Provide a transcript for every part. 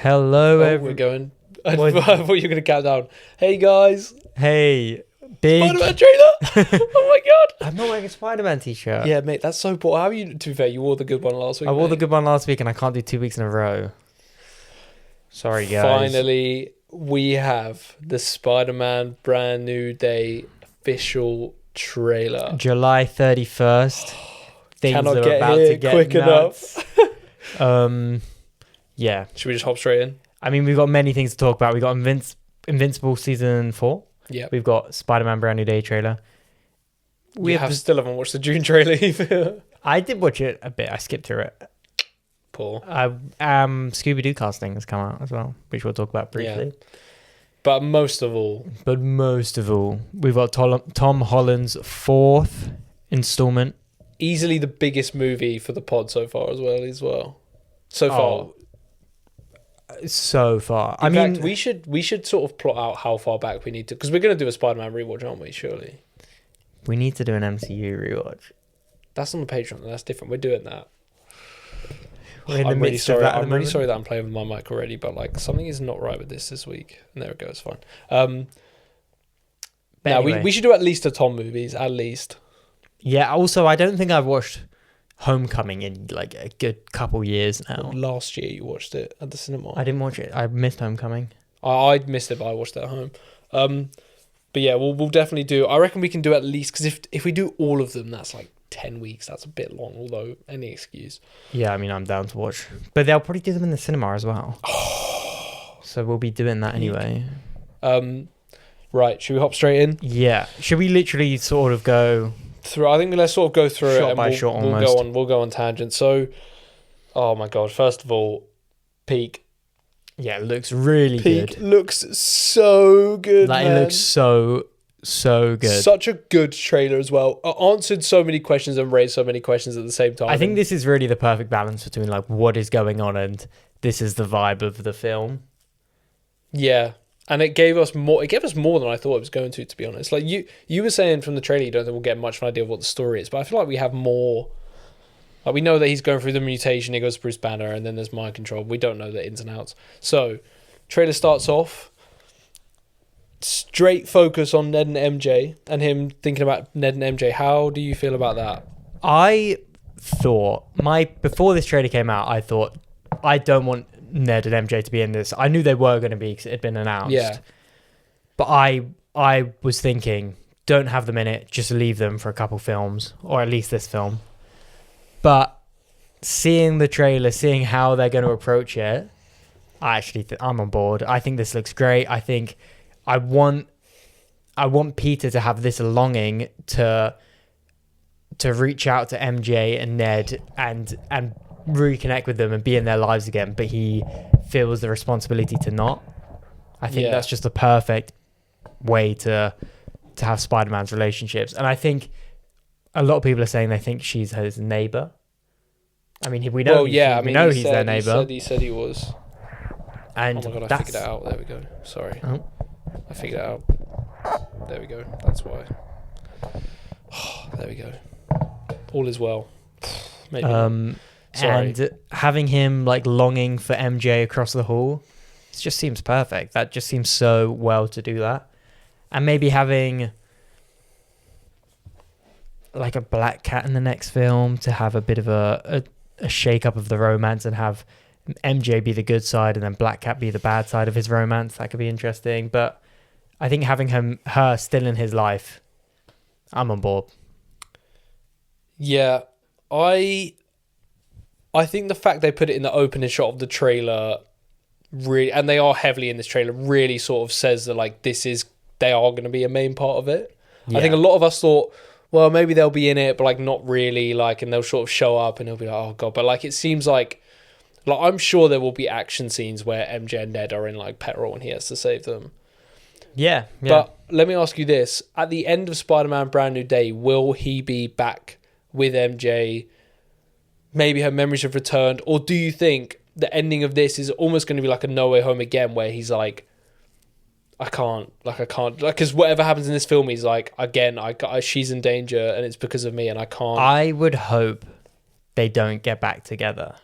Hello, We're going. I thought you were going to count down. Hey guys, Hey, big. Spider-Man trailer! Oh my god! I'm not wearing a Spider-Man t-shirt. Yeah, mate, that's so poor. How are you? To be fair, you wore the good one last week. I wore the mate. good one last week, and I can't do 2 weeks in a row. Sorry, guys. Finally, we have the Spider-Man Brand New Day official trailer. July 31st. Things Cannot are get about here to get quick nuts. Yeah. Should we just hop straight in? I mean, we've got many things to talk about. We've got Invincible Season 4. Yeah. We've got Spider-Man Brand New Day trailer. Still haven't watched the June trailer either. I did watch it a bit. I skipped through it. Poor. Scooby-Doo casting has come out as well, which we'll talk about briefly. Yeah. But most of all, we've got Tom Holland's fourth installment. easily the biggest movie for the pod so far So far. So far. In fact, we should sort of plot out how far back we need to, because we're going to do a Spider-Man rewatch, aren't we? Surely. We need to do an MCU rewatch. That's on the Patreon. That's different. We're doing that. I'm really sorry. I'm really sorry that I'm playing with my mic already, but like something is not right with this week. And there it goes. Fine. Now anyway. we should do at least a Tom movies, at least. Yeah. Also, I don't think I've watched Homecoming in like a good couple years now. Last year you watched it at the cinema. I didn't watch it. I missed Homecoming. I missed it, but I watched it at home. But yeah, we'll definitely do. I reckon we can do at least, because if we do all of them, that's like 10 weeks. That's a bit long, although any excuse. Yeah, I mean, I'm down to watch, but they'll probably do them in the cinema as well. So we'll be doing that anyway. Right, should we hop straight in? Yeah. Should we literally sort of go through? I think let's sort of go through shot it, by and shot we'll almost. we'll go on tangent. So, oh my god! First of all, Peak. Yeah, it looks really Peak good. looks so good. Like, man. it looks so good. Such a good trailer as well. Answered so many questions and raised so many questions at the same time. I think this is really the perfect balance between like what is going on and this is the vibe of the film. Yeah. And it gave us more. It gave us more than I thought it was going to be honest. Like you were saying from the trailer, you don't think we'll get much of an idea of what the story is, but I feel like we have more. Like, we know that he's going through the mutation. He goes to Bruce Banner, and then there's mind control. We don't know the ins and outs. So, trailer starts off. Straight focus on Ned and MJ, and him thinking about Ned and MJ. How do you feel about that? I thought before this trailer came out, I thought I don't want Ned and MJ to be in this. I knew they were going to be because it had been announced. Yeah. But I was thinking, don't have them in it. Just leave them for a couple films, or at least this film. But seeing the trailer, seeing how they're going to approach it, I'm on board. I think this looks great. I think I want Peter to have this longing to reach out to MJ and Ned and reconnect with them and be in their lives again, but he feels the responsibility to not. I think that's just the perfect way to have Spider-Man's relationships. And I think a lot of people are saying they think she's his neighbor. I mean, we know. He's their neighbor. He said he was. And oh my god, I figured it out. There we go. Sorry, I figured it out. There we go. That's why. There we go. All is well. Maybe. And having him like longing for MJ across the hall, it just seems perfect. That just seems so well to do that. And maybe having like a Black Cat in the next film to have a bit of a shake up of the romance and have MJ be the good side and then Black Cat be the bad side of his romance. That could be interesting. But I think having her still in his life, I'm on board. Yeah, I think the fact they put it in the opening shot of the trailer really, and they are heavily in this trailer, really sort of says that like they are going to be a main part of it. Yeah. I think a lot of us thought, well, maybe they'll be in it, but like not really, like, and they'll sort of show up and it'll be like, oh god. But like it seems like I'm sure there will be action scenes where MJ and Ned are in like peril and he has to save them. Yeah. But let me ask you this: at the end of Spider-Man Brand New Day, will he be back with MJ? Maybe her memories have returned, or do you think the ending of this is almost going to be like a No Way Home again, where he's like, I can't, because whatever happens in this film, he's like, again, she's in danger, and it's because of me, and I can't. I would hope they don't get back together.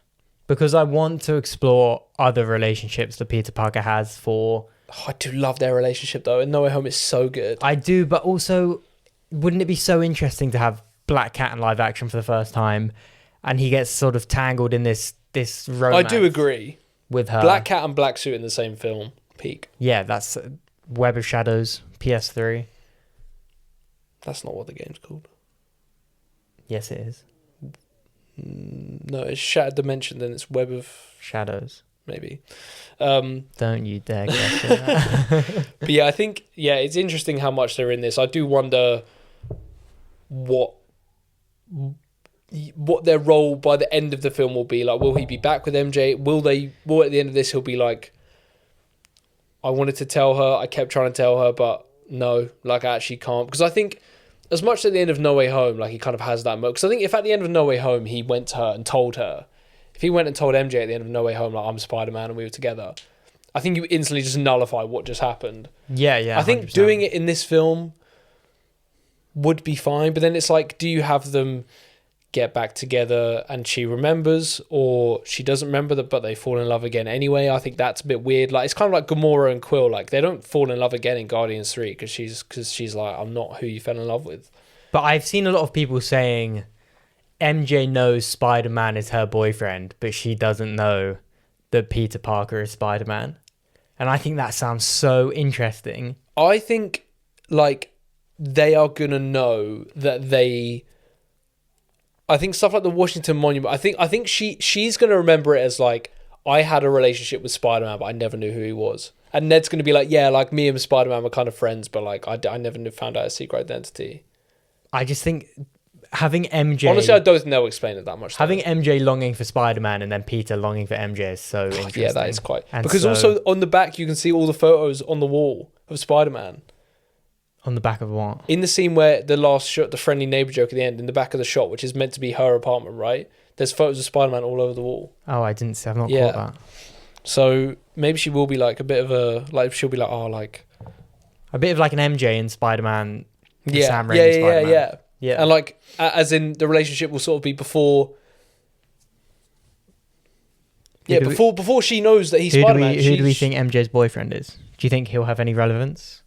because I want to explore other relationships that Peter Parker has for. Oh, I do love their relationship though, and No Way Home is so good. I do, but also, wouldn't it be so interesting to have Black Cat in live action for the first time, and he gets sort of tangled in this romance? I do agree. With her. Black Cat and Black Suit in the same film. Peak. Yeah, that's Web of Shadows, PS3. That's not what the game's called. Yes, it is. No, it's Shattered Dimension, then it's Web of Shadows. Maybe. Don't you dare question that. But yeah, I think, it's interesting how much they're in this. I do wonder what their role by the end of the film will be. Like, will he be back with MJ? Will at the end of this he'll be like, I wanted to tell her, I kept trying to tell her, but no, like I actually can't. Because I think as much at the end of No Way Home, like he kind of has that moment. Because I think if at the end of No Way Home he went to her and told her, if he went and told MJ at the end of No Way Home, like, I'm Spider-Man and we were together, I think you instantly just nullify what just happened. Yeah. I think 100%. doing it in this film would be fine, but then it's like, do you have them get back together and she remembers, or she doesn't remember that but they fall in love again anyway? I think that's a bit weird. Like, it's kind of like Gamora and Quill, like they don't fall in love again in Guardians 3 because she's like, I'm not who you fell in love with. But I've seen a lot of people saying MJ knows Spider-Man is her boyfriend, but she doesn't know that Peter Parker is Spider-Man. And I think that sounds so interesting. I think like they are gonna know that I think stuff like the Washington Monument, I think she's going to remember it as like, I had a relationship with Spider-Man, but I never knew who he was. And Ned's going to be like, yeah, like me and Spider-Man were kind of friends, but like I never found out his secret identity. I just think having MJ... Honestly, I don't think they'll explain it that much. Having MJ longing for Spider-Man and then Peter longing for MJ is so interesting. Yeah, that is quite... And because also on the back, you can see all the photos on the wall of Spider-Man. On the back of what? In the scene where the last shot, the friendly neighbor joke at the end, in the back of the shot, which is meant to be her apartment, right? There's photos of Spider-Man all over the wall. Oh, I didn't see. I've not caught that. So maybe she will be like a bit of a... Like, she'll be like, oh, like... A bit of like an MJ in Spider-Man. Yeah, Sam Raimi Spider-Man. Yeah. And like, as in the relationship will sort of be before... Yeah, before she knows that he's Spider-Man. Who do we think MJ's boyfriend is? Do you think he'll have any relevance?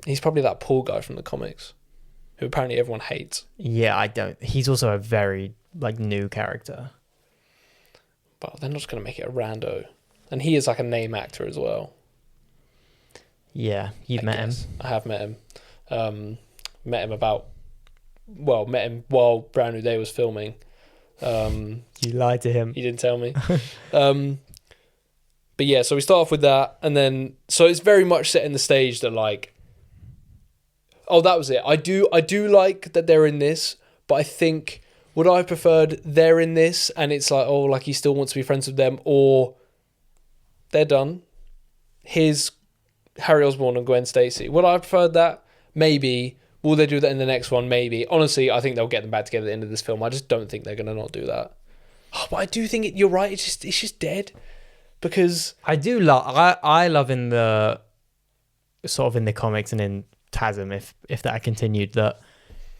He's probably that Paul guy from the comics, who apparently everyone hates. Yeah, I don't. He's also a very like new character. But they're not just going to make it a rando. And he is like a name actor as well. Yeah, you've met him. I have met him. Met him while Brand New Day was filming. You lied to him. He didn't tell me. But yeah, so we start off with that, and then so it's very much setting the stage that like, oh, that was it. I do like that they're in this, but I think would I have preferred they're in this and it's like, oh, like he still wants to be friends with them, or they're done. Here's Harry Osborn and Gwen Stacy. Would I have preferred that? Maybe. Will they do that in the next one? Maybe. Honestly, I think they'll get them back together at the end of this film. I just don't think they're going to not do that. Oh, but I do think you're right. It's just dead. Because I do love... I love in the... Sort of in the comics and in TASM, if that continued, that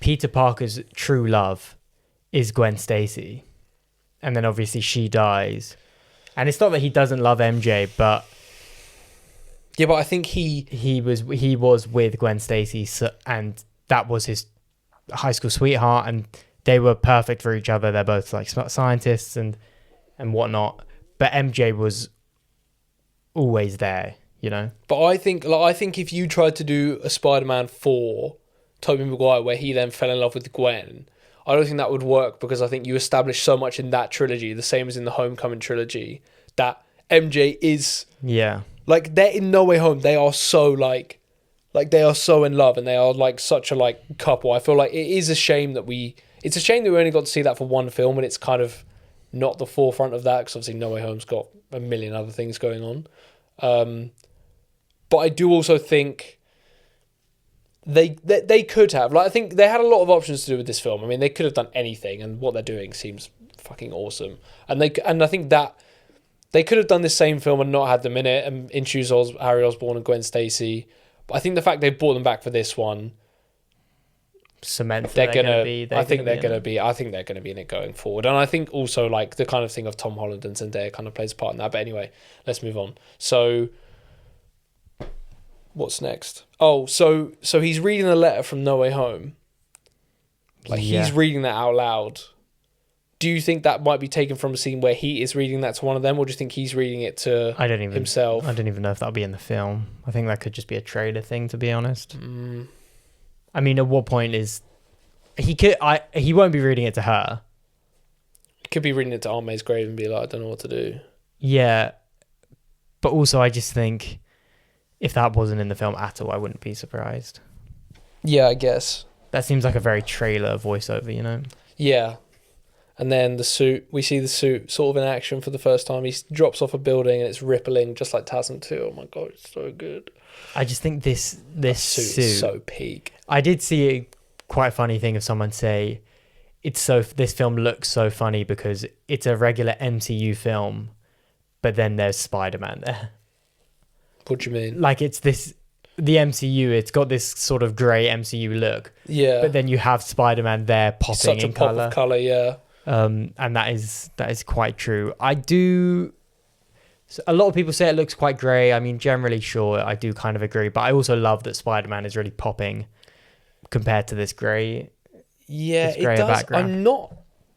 Peter Parker's true love is Gwen Stacy. And then obviously she dies. And it's not that he doesn't love MJ, but... Yeah, but I think he was with Gwen Stacy, and that was his high school sweetheart, and they were perfect for each other. They're both like scientists and whatnot. But MJ was always there, you know. But I think if you tried to do a Spider-Man 4, Tobey Maguire, where he then fell in love with Gwen, I don't think that would work, because I think you established so much in that trilogy, the same as in the Homecoming trilogy, that MJ is... Yeah. Like, they're in No Way Home. They are so, like they are so in love, and they are, like, such a, like, couple. I feel like it is a shame that it's a shame that we only got to see that for one film, and it's kind of not the forefront of that, because obviously No Way Home's got a million other things going on. But I do also think they could have, like, I think they had a lot of options to do with this film. I mean, they could have done anything, and what they're doing seems fucking awesome. And I think that they could have done this same film and not had them in it and introduced Harry Osborn and Gwen Stacy. But I think the fact they brought them back for this one cements they're that gonna be. I think they're gonna be. I think they're gonna be in it going forward, and I think also like the kind of thing of Tom Holland and Zendaya kind of plays a part in that. But anyway, let's move on. So, what's next? Oh, so he's reading a letter from No Way Home. Like he's reading that out loud. Do you think that might be taken from a scene where he is reading that to one of them, or do you think he's reading it to himself? I don't even know if that'll be in the film. I think that could just be a trailer thing, to be honest. I mean, at what point is he won't be reading it to her. He could be reading it to Aunt May's grave and be like, I don't know what to do. Yeah. But also I just think if that wasn't in the film at all, I wouldn't be surprised. Yeah, I guess. That seems like a very trailer voiceover, you know? Yeah. And then the suit, we see the suit sort of in action for the first time. He drops off a building and it's rippling just like TASM 2. Oh my God, it's so good. I just think this suit is so peak. I did see a quite funny thing of someone say this film looks so funny because it's a regular MCU film, but then there's Spider-Man there. What do you mean? Like the MCU, it's got this sort of grey MCU look. Yeah. But then you have Spider-Man there popping Such in a pop colour. of colour, yeah. And that is quite true. A lot of people say it looks quite grey. I mean, generally, sure, I do kind of agree. But I also love that Spider-Man is really popping compared to this grey. Yeah, it does. Background. I'm not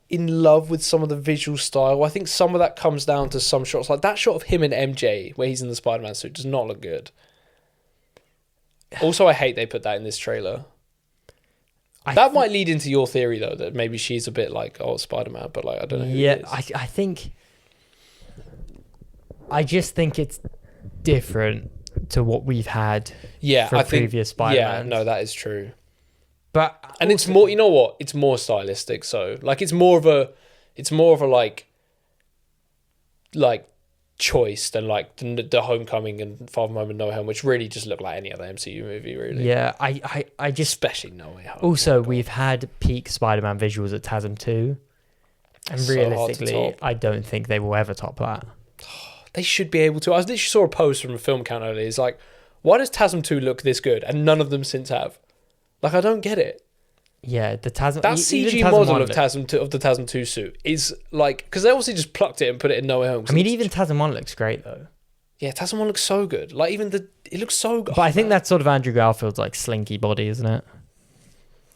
in love with some of the visual style. I think some of that comes down to some shots. Like that shot of him and MJ where he's in the Spider-Man suit does not look good. Also, I hate they put that in this trailer. That might lead into your theory, though, that maybe she's a bit like, oh, Spider-Man, but like, I don't know who yeah, it is. I just think it's different to what we've had from previous Spider-Man. Yeah, no, that is true. But and it's more, you know what? It's more stylistic. So like, it's more of a like choice than like the Homecoming and Far From Home and No Way Home, which really just look like any other MCU movie, really. Yeah, I just especially No Way Home. Also, we've had peak Spider-Man visuals at TASM 2, and so realistically, I don't think they will ever top that. They should be able to. I literally saw a post from a film count earlier. It's like, why does TASM 2 look this good and none of them since have? Like, I don't get it. Yeah, the TASM... That CG model of the TASM 2 suit is like... Because they obviously just plucked it and put it in No Way Home. I mean, even TASM 1 looks great, though. Yeah, TASM 1 looks so good. Like, even it looks so good. But I think that's sort of Andrew Garfield's, like, slinky body, isn't it?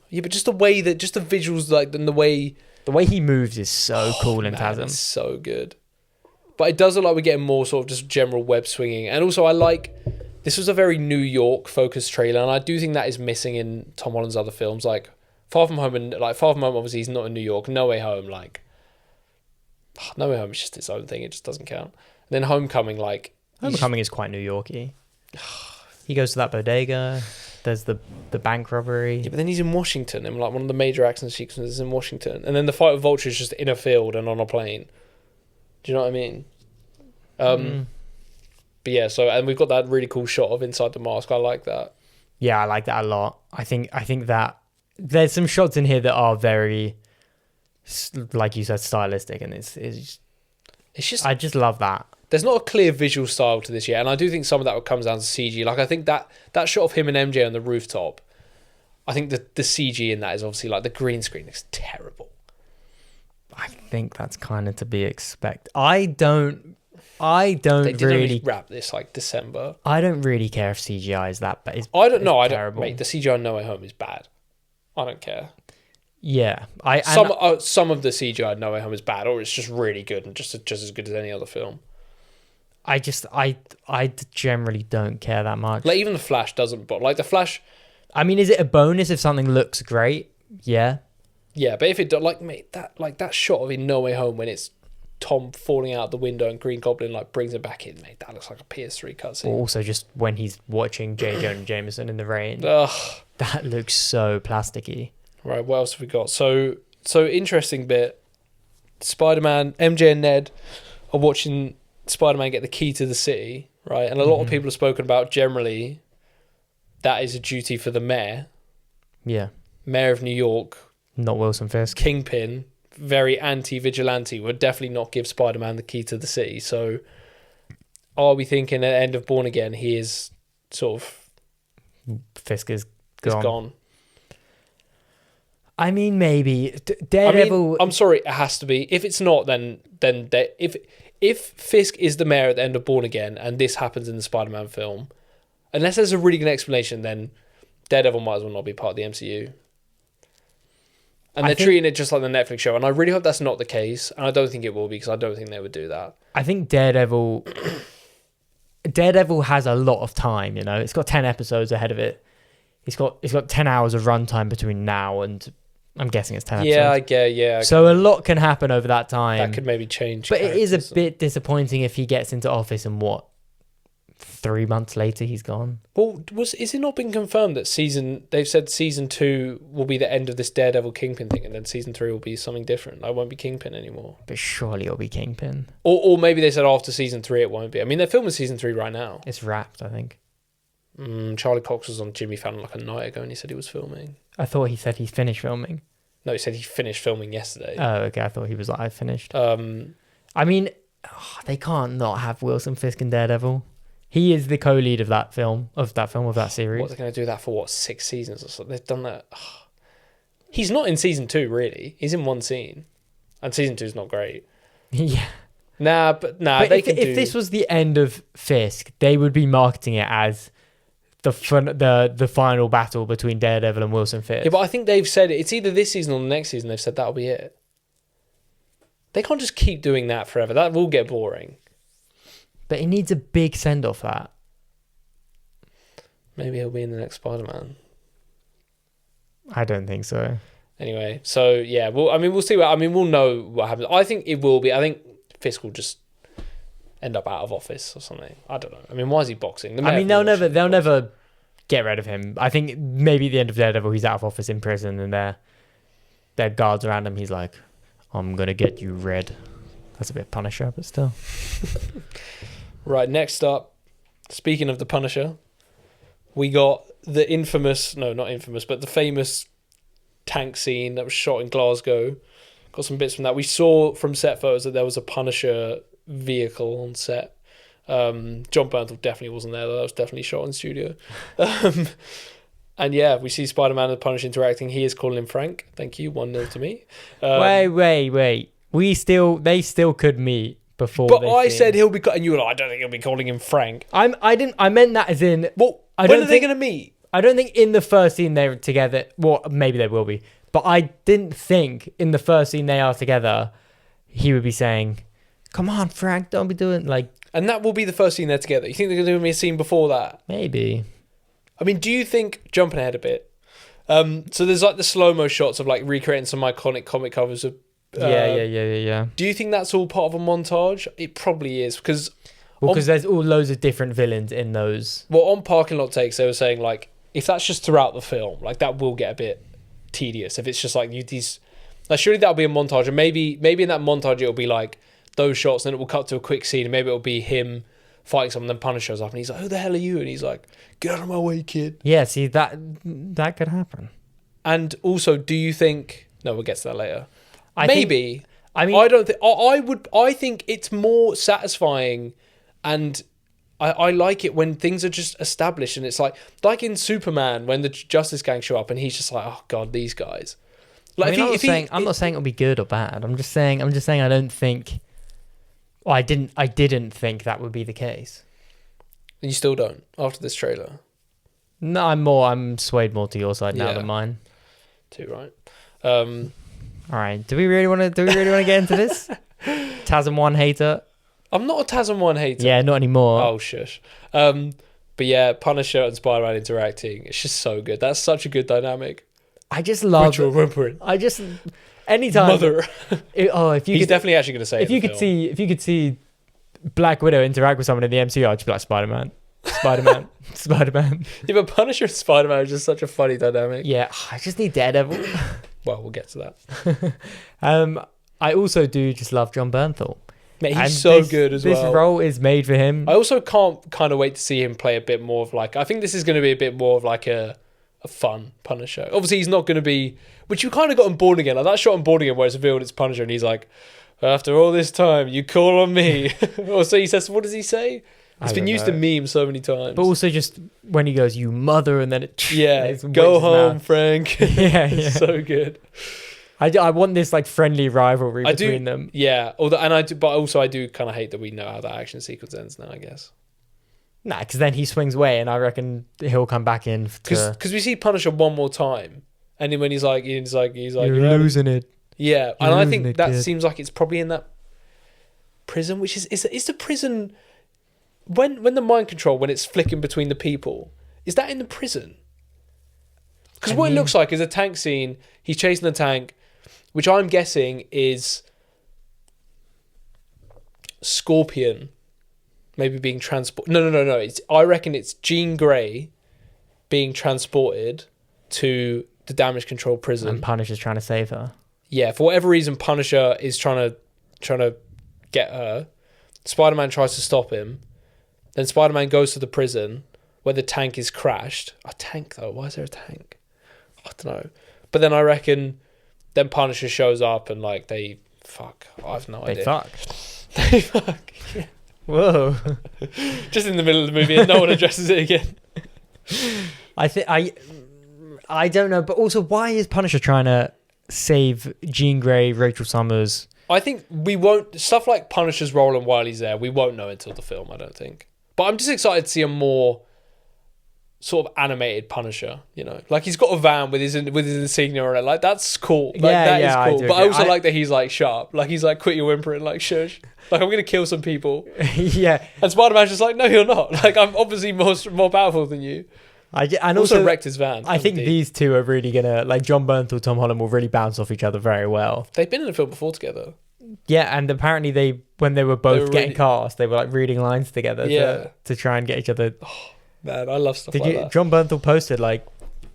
Yeah, but just the way that... Just the visuals, like, and the way... The way he moves is so cool in TASM. It's so good. But it does look like we're getting more sort of just general web swinging. And also, I like... This was a very New York focused trailer, and I do think that is missing in Tom Holland's other films, like Far From Home, and like Far From Home obviously he's not in New York. No Way Home, like No Way Home is just its own thing, it just doesn't count. And then Homecoming, like Homecoming is quite New Yorky. He goes to that bodega, there's the bank robbery. Yeah, but then he's in Washington, and like one of the major action sequences is in Washington. And then the fight with Vulture is just in a field and on a plane. Do you know what I mean? But yeah, and we've got that really cool shot of inside the mask. I like that. Yeah, I like that a lot. I think that there's some shots in here that are very, like you said, stylistic, and it's just I just love that. There's not a clear visual style to this yet, and I do think some of that comes down to CG. Like I think that shot of him and MJ on the rooftop, I think the CG in that is obviously like the green screen looks terrible. I think that's kind of to be expected. I don't They did really only wrap this like December. I don't really care if CGI is that bad. I don't know. I don't. Mate, the CGI on No Way Home is bad. I don't care. Yeah, some of the CGI on No Way Home is bad, or it's just really good and just as good as any other film. I generally don't care that much. Like even the Flash doesn't, but like the Flash. I mean, is it a bonus if something looks great? Yeah. Yeah, but if it like mate that shot of in No Way Home when it's Tom falling out the window and Green Goblin like brings him back in, mate, that looks like a PS3 cutscene. Also, just when he's watching J. Jonah Jameson in the rain, that looks so plasticky. Right, what else have we got? So interesting bit. Spider-Man, MJ and Ned are watching Spider-Man get the key to the city, right? And a lot of people have spoken about generally that is a duty for the mayor. Yeah. Mayor of New York. Not Wilson Fisk. Kingpin. Very anti-vigilante, would definitely not give Spider-Man the key to the city. So are we thinking at the end of Born Again he is sort of Fisk is gone? I mean, maybe I Daredevil. mean, I'm sorry, it has to be. If it's not, then if Fisk is the mayor at the end of Born Again, and this happens in the Spider-Man film, unless there's a really good explanation, then Daredevil might as well not be part of the MCU. And they're treating it just like the Netflix show, and I really hope that's not the case. And I don't think it will be, because I don't think they would do that. I think Daredevil has a lot of time. You know, it's got 10 episodes ahead of it. It's got 10 hours of runtime between now and, I'm guessing it's 10 episodes. Yeah, I get. Yeah. So a lot can happen over that time. That could maybe change. But it is a bit disappointing if he gets into office and 3 months later he's gone. Well, is it not been confirmed that they've said season 2 will be the end of this Daredevil Kingpin thing, and then season 3 will be something different? I won't be Kingpin anymore. But surely it'll be Kingpin. Or maybe they said after season 3 it won't be. I mean, they're filming season 3 right now. It's wrapped, I think. Charlie Cox was on Jimmy Fallon like a night ago, and he said he was filming. I thought he said he finished filming. No, he said he finished filming yesterday. Oh, okay. I thought he was like, I finished. I mean, they can't not have Wilson Fisk and Daredevil. He is the co-lead of that series. What, they're going to do that for 6 seasons or something? They've done that. He's not in season 2, really. He's in one scene. And season 2 is not great. Yeah. But if this was the end of Fisk, they would be marketing it as the final battle between Daredevil and Wilson Fisk. Yeah, but I think they've said it's either this season or the next season. They've said that'll be it. They can't just keep doing that forever. That will get boring. But he needs a big send-off, that. Maybe he'll be in the next Spider-Man. I don't think so. Anyway, so yeah, we'll see. We'll know what happens. I think it will be. I think Fisk will just end up out of office or something. I don't know. I mean, why is he boxing? They'll never get rid of him. I think maybe at the end of Daredevil, he's out of office in prison, and their guards around him. He's like, "I'm gonna get you, Red." That's a bit Punisher, but still. Right, next up, speaking of the Punisher, we got the the famous tank scene that was shot in Glasgow. Got some bits from that. We saw from set photos that there was a Punisher vehicle on set. John Bernthal definitely wasn't there, though. That was definitely shot in studio. And yeah, we see Spider-Man and the Punisher interacting. He is calling him Frank. Thank you. 1-0 to me. Wait. They still could meet before. But I said he'll be, and you were like, I don't think he'll be calling him Frank. I meant that as in. Well, when are they going to meet? I don't think in the first scene they're together. Well, maybe they will be, but I didn't think in the first scene they are together, he would be saying, "Come on, Frank, don't be doing like." And that will be the first scene they're together. You think they're going to do a scene before that? Maybe. I mean, do you think, jumping ahead a bit, so there's like the slow-mo shots of like recreating some iconic comic covers of. Yeah. Do you think that's all part of a montage? It probably is, because there's all loads of different villains in those. Well, on Parking Lot Takes, they were saying like, if that's just throughout the film, like that will get a bit tedious. If it's just like surely that'll be a montage, and maybe in that montage it'll be like those shots, and then it will cut to a quick scene, and maybe it'll be him fighting someone, then Punisher shows up, and he's like, "Who the hell are you?" And he's like, "Get out of my way, kid." Yeah, see that could happen. And also, do you think? No, we'll get to that later. I don't think. I think it's more satisfying, and I like it when things are just established, and it's like in Superman when the Justice Gang show up, and he's just like, "Oh God, these guys." Like, I'm not saying it'll be good or bad. I'm just saying I don't think. Well, I didn't think that would be the case. And you still don't after this trailer. No, I'm swayed more to your side now than mine. Too right. All right. Do we really want to get into this? TASM 1 hater. I'm not a TASM 1 hater. Yeah, not anymore. Oh shush. But yeah, Punisher and Spider-Man interacting. It's just so good. That's such a good dynamic. I just love. Anytime. Mother. He's definitely actually going to say. If you could see Black Widow interact with someone in the MCU, I'd just be like Spider-Man. Yeah, but Punisher and Spider-Man is just such a funny dynamic. Yeah, I just need Daredevil. Well, we'll get to that. I also do just love John Bernthal. Mate, he's so good as well. This role is made for him. I also can't kind of wait to see him play a bit more of like. I think this is going to be a bit more of like a fun Punisher. Obviously, he's not going to be, which you kind of got on Born Again. Like that shot on Born Again where it's revealed it's Punisher, and he's like, "After all this time, you call on me." Or so he says. What does he say? It's been used in memes so many times. But also just when he goes, "You mother," and then it go home, Frank. Yeah, It's so good. I want this like friendly rivalry between them. Yeah, but also I do kind of hate that we know how that action sequence ends now, I guess. Nah, because then he swings away, and I reckon he'll come back in because we see Punisher one more time, and then when he's like, "You're losing it." Yeah, You're and I losing think it, that kid. seems like it's probably in that prison, which is the prison when the mind control, when it's flicking between the people, is that in the prison? Because what it looks like is a tank scene. He's chasing the tank, which I'm guessing is Scorpion, maybe being transported. No. I reckon it's Jean Grey being transported to the damage control prison, And Punisher's trying to save her. Yeah, for whatever reason, Punisher is trying to get her. Spider-Man tries to stop him. Then Spider-Man goes to the prison where the tank is crashed. A tank though? Why is there a tank? I don't know. But then I reckon then Punisher shows up and like they fuck. I have no idea. They fuck. Yeah. Whoa. Just in the middle of the movie and no one addresses it again. I don't know, but also why is Punisher trying to save Jean Grey, Rachel Summers? I think we won't... Stuff like Punisher's role and while he's there, we won't know until the film, I don't think. But I'm just excited to see a more sort of animated Punisher, you know? Like, he's got a van with his insignia on it. Like, that's cool. Like, that is cool. But I also like that he's, like, sharp. Like, he's like, quit your whimpering, like, shush. Like, I'm going to kill some people. Yeah. And Spider-Man's just like, no, you're not. Like, I'm obviously more powerful than you. And also wrecked his van. I think these two are really going to... Like, John Bernthal, Tom Holland will really bounce off each other very well. They've been in a film before together. Yeah, and apparently when they were both getting cast, they were, like, reading lines together to try and get each other... Oh, man, I love stuff that. John Bernthal posted, like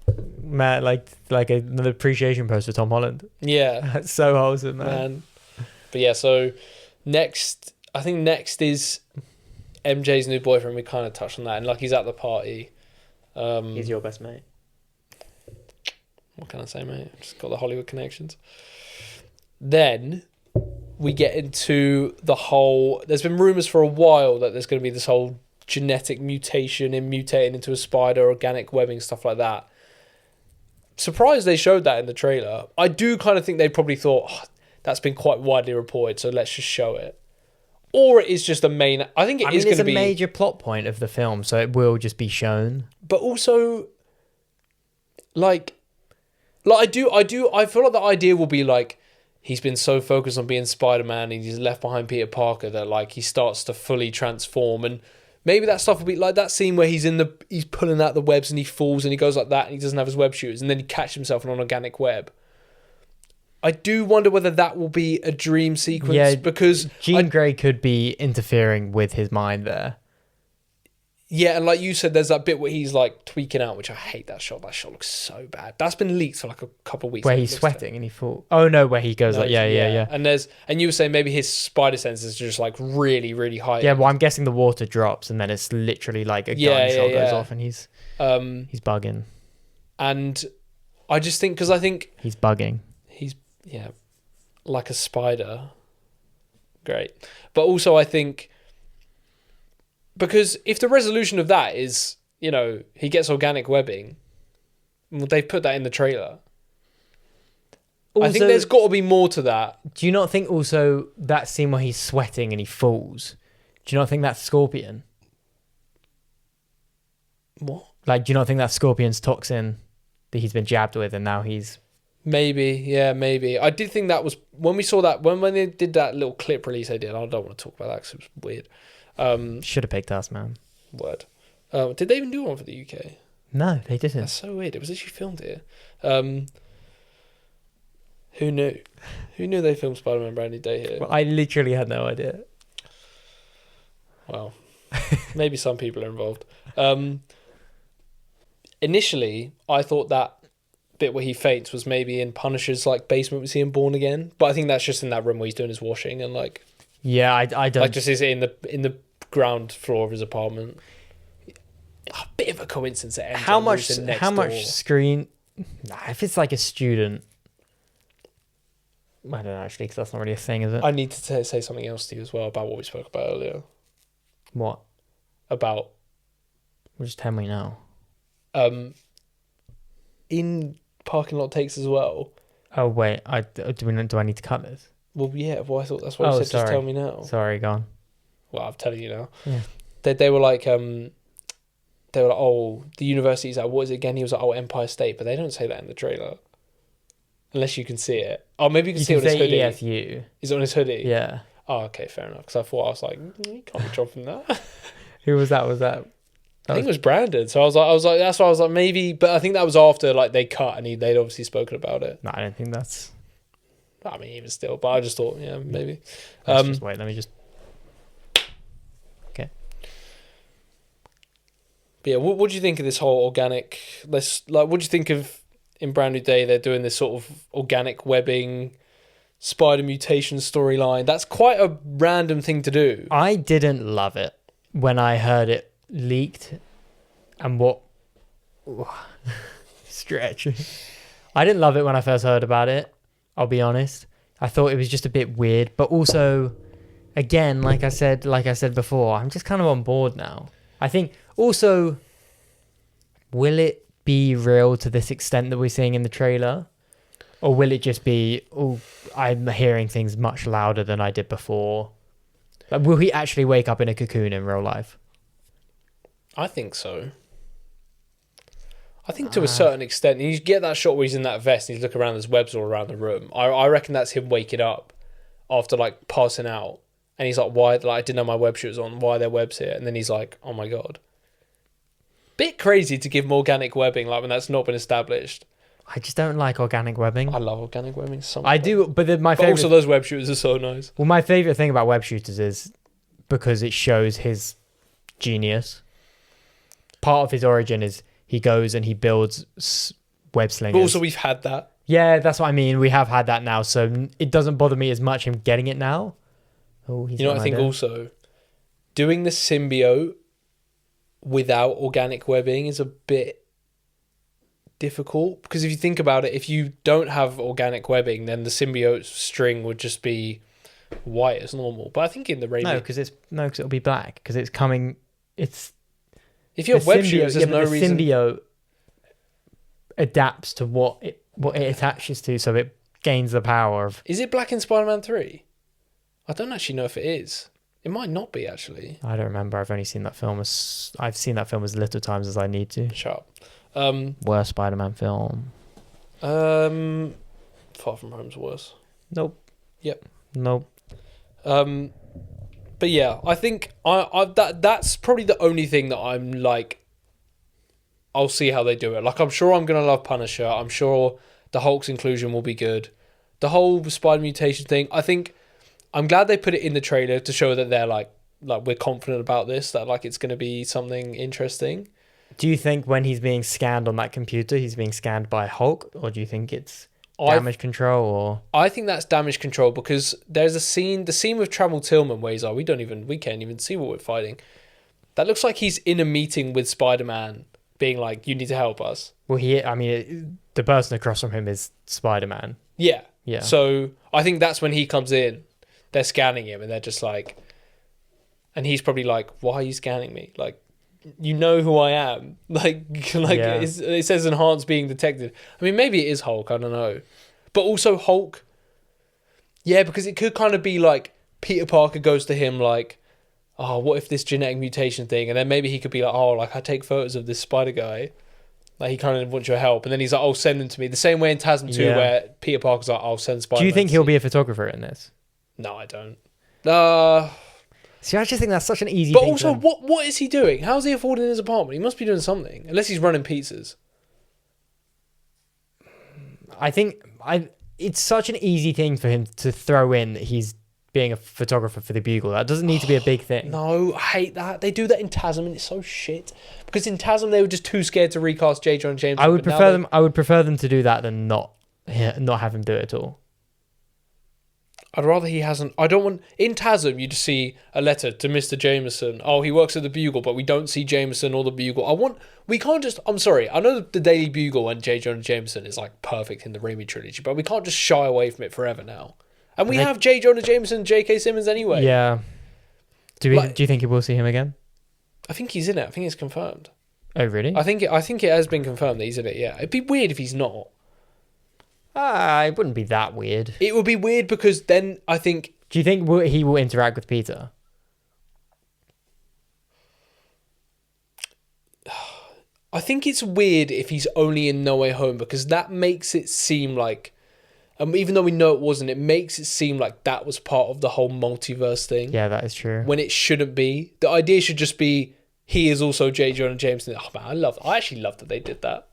another appreciation post for Tom Holland. Yeah. That's so wholesome, man. But yeah, so next is MJ's new boyfriend. We kind of touched on that. And, like, he's at the party. He's your best mate. What can I say, mate? Just got the Hollywood connections. Then we get into the whole... There's been rumours for a while that there's going to be this whole genetic mutation in mutating into a spider, organic webbing, stuff like that. Surprised they showed that in the trailer. I do kind of think they probably thought, that's been quite widely reported, so let's just show it. Or it is just a main... I think it's going to be... It's a major plot point of the film, so it will just be shown. But also, I feel like the idea will be like, he's been so focused on being Spider-Man and he's left behind Peter Parker that, like, he starts to fully transform, and maybe that stuff will be like that scene where he's pulling out the webs and he falls and he goes like that and he doesn't have his web shooters and then he catches himself in an organic web. I do wonder whether that will be a dream sequence, because Jean Grey could be interfering with his mind there. Yeah, and like you said, there's that bit where he's like tweaking out, which I hate that shot. That shot looks so bad. That's been leaked for like a couple of weeks. Where he's sweating and he falls. Oh no, where he goes yeah. And you were saying maybe his spider senses are just like really, really high. Yeah, well, I'm guessing the water drops and then it's literally like a gunshot goes off and he's bugging. And I just think, because I think he's bugging. He's like a spider. Great, but also I think, because if the resolution of that is, you know, he gets organic webbing, well, they've put that in the trailer. Also, I think there's got to be more to that. Do you not think also that scene where he's sweating and he falls, do you not think that's Scorpion? What? Like, do you not think that's Scorpion's toxin that he's been jabbed with and now he's... Maybe. I did think that was... When we saw that, when they did that little clip release they did, I don't want to talk about that because it was weird. Should have picked us, man. Word. Did they even do one for the UK? No, they didn't. That's so weird. It was actually filmed here. Who knew? Who knew they filmed Spider-Man Brand New Day here? Well, I literally had no idea. Well, maybe some people are involved. Initially, I thought that bit where he faints was maybe in Punisher's like basement we see him Born Again, but I think that's just in that room where he's doing his washing and like... Yeah, I don't... Like, just is it in the ground floor of his apartment. A bit of a coincidence that how much screen... Nah, if it's like a student... I don't know, actually, because that's not really a thing, is it? I need to say something else to you as well about what we spoke about earlier. What? about Well, just tell me now. in Parking Lot Takes as well. Oh wait, do I need to cut this? Well, yeah. Well, I thought that's why you said sorry. just tell me now. Sorry, go on. Well, I'm telling you now. Yeah. They were like oh, the university's like, what is it again? He was like, oh, Empire State, but they don't say that in the trailer. Unless you can see it. Oh, maybe you can see it on his hoodie. ESU. Is it on his hoodie? Yeah. Oh, okay, fair enough. Because I was like, you can't be dropping that. Who was that? Was that? I think it was Brandon. So I was like, that's why I was like, maybe. But I think that was after like they cut and they'd obviously spoken about it. No, I don't think that's. I mean, even still, but I just thought, yeah, maybe. Let's just wait. Let me just. Okay. But yeah, what do you think of this whole organic? What do you think of in Brand New Day? They're doing this sort of organic webbing, spider mutation storyline. That's quite a random thing to do. I didn't love it when I heard it leaked, and what stretch. I didn't love it when I first heard about it. I'll be honest. I thought it was just a bit weird, but also, again, like I said before, I'm just kind of on board now. I think also, will it be real to this extent that we're seeing in the trailer? Or will it just be, oh, I'm hearing things much louder than I did before? Like, will he actually wake up in a cocoon in real life? I think so. I think to a certain extent, and you get that shot where he's in that vest and he's looking around, there's webs all around the room. I reckon that's him waking up after like passing out. And he's like, why? Like, I didn't know my web shoot was on. Why are there webs here? And then he's like, oh my God. Bit crazy to give him organic webbing, like when that's not been established. I just don't like organic webbing. I love organic webbing so much. I do, but my But favorite. also those web shooters are so nice. Well, my favorite thing about web shooters is because it shows his genius. Part of his origin is he goes and he builds web slingers. But also we've had that. Yeah, that's what I mean. We have had that now, so it doesn't bother me as much him getting it now. Oh, You know what I think also? Doing the symbiote without organic webbing is a bit difficult. Because if you think about it, if you don't have organic webbing, then the symbiote string would just be white as normal. But I think in the Raven... because it'll be black. Because it's coming... It's... If you have web shooters, there's no reason... The symbiote adapts to what it attaches to, so it gains the power of... Is it black in Spider-Man 3? I don't actually know if it is. It might not be, actually. I don't remember. I've only seen that film I've seen that film as little times as I need to. Shut up. Worst Spider-Man film. Far From Home's worse. Nope. Yep. Nope. But yeah, I think that's probably the only thing that I'm like, I'll see how they do it. Like, I'm sure I'm going to love Punisher. I'm sure the Hulk's inclusion will be good. The whole spider mutation thing, I think, I'm glad they put it in the trailer to show that they're like we're confident about this, that like it's going to be something interesting. Do you think when he's being scanned on that computer, he's being scanned by Hulk, or do you think it's damage control? Or I think that's damage control, because there's the scene with Travel Tillman where he's like, we can't even see what we're fighting. That looks like he's in a meeting with Spider-Man, being like, you need to help us. Well, the person across from him is Spider-Man. Yeah. Yeah. So I think that's when he comes in. They're scanning him and they're just like, and he's probably like, why are you scanning me? Like, you know who I am. Like yeah. It says enhanced being detected. I mean, maybe it is Hulk. I don't know. But also Hulk. Yeah, because it could kind of be like Peter Parker goes to him like, oh, what if this genetic mutation thing? And then maybe he could be like, oh, like I take photos of this spider guy. Like he kind of wants your help. And then he's like, oh, send them to me. The same way in TASM 2 where Peter Parker's like, I'll send Spider-Man. Do you think he'll be a photographer in this? No, I don't. See, I just think that's such an easy but thing. But also, what is he doing? How's he affording his apartment? He must be doing something. Unless he's running pizzas. I think it's such an easy thing for him to throw in that he's being a photographer for the Bugle. That doesn't need to be a big thing. No, I hate that. They do that in TASM and it's so shit. Because in TASM they were just too scared to recast J. Jonah Jameson. I would prefer them to do that than not have him do it at all. I'd rather he hasn't. I don't want... In TASM, you just see a letter to Mr. Jameson. Oh, he works at the Bugle, but we don't see Jameson or the Bugle. We can't just... I'm sorry. I know the Daily Bugle and J. Jonah Jameson is like perfect in the Raimi trilogy, but we can't just shy away from it forever now. And we have J. Jonah Jameson and J.K. Simmons anyway. Yeah. Do you think we'll see him again? I think he's in it. I think it's confirmed. Oh, really? I think it has been confirmed that he's in it. Yeah, it'd be weird if he's not. It wouldn't be that weird. It would be weird because then I think. Do you think he will interact with Peter? I think it's weird if he's only in No Way Home because that makes it seem like, even though we know it wasn't, it makes it seem like that was part of the whole multiverse thing. Yeah, that is true. When it shouldn't be. The idea should just be he is also J. Jonah Jameson. Oh man, I actually love that they did that.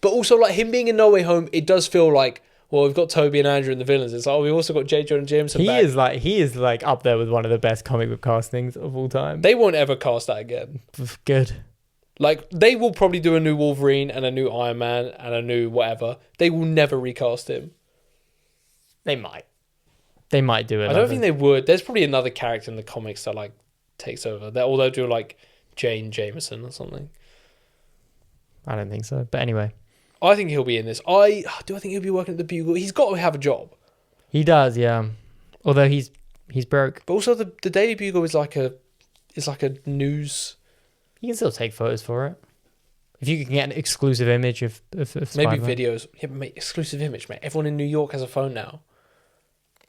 But also like him being in No Way Home, it does feel like, well, we've got Toby and Andrew and the villains. It's like, we've also got J. Jonah Jameson back. He is like up there with one of the best comic book castings of all time. They won't ever cast that again. Good. Like, they will probably do a new Wolverine and a new Iron Man and a new whatever. They will never recast him. They might. They might do it. I don't think they would. There's probably another character in the comics that, like, takes over. Or they'll do, like, Jane Jameson or something. I don't think so. But anyway. I think he'll be in this. Do I think he'll be working at the Bugle? He's got to have a job. He does, yeah. Although he's broke. But also the Daily Bugle is like a news. You can still take photos for it. If you can get an exclusive image of maybe Spider-Man. videos. Yeah, but mate, exclusive image, mate. Everyone in New York has a phone now.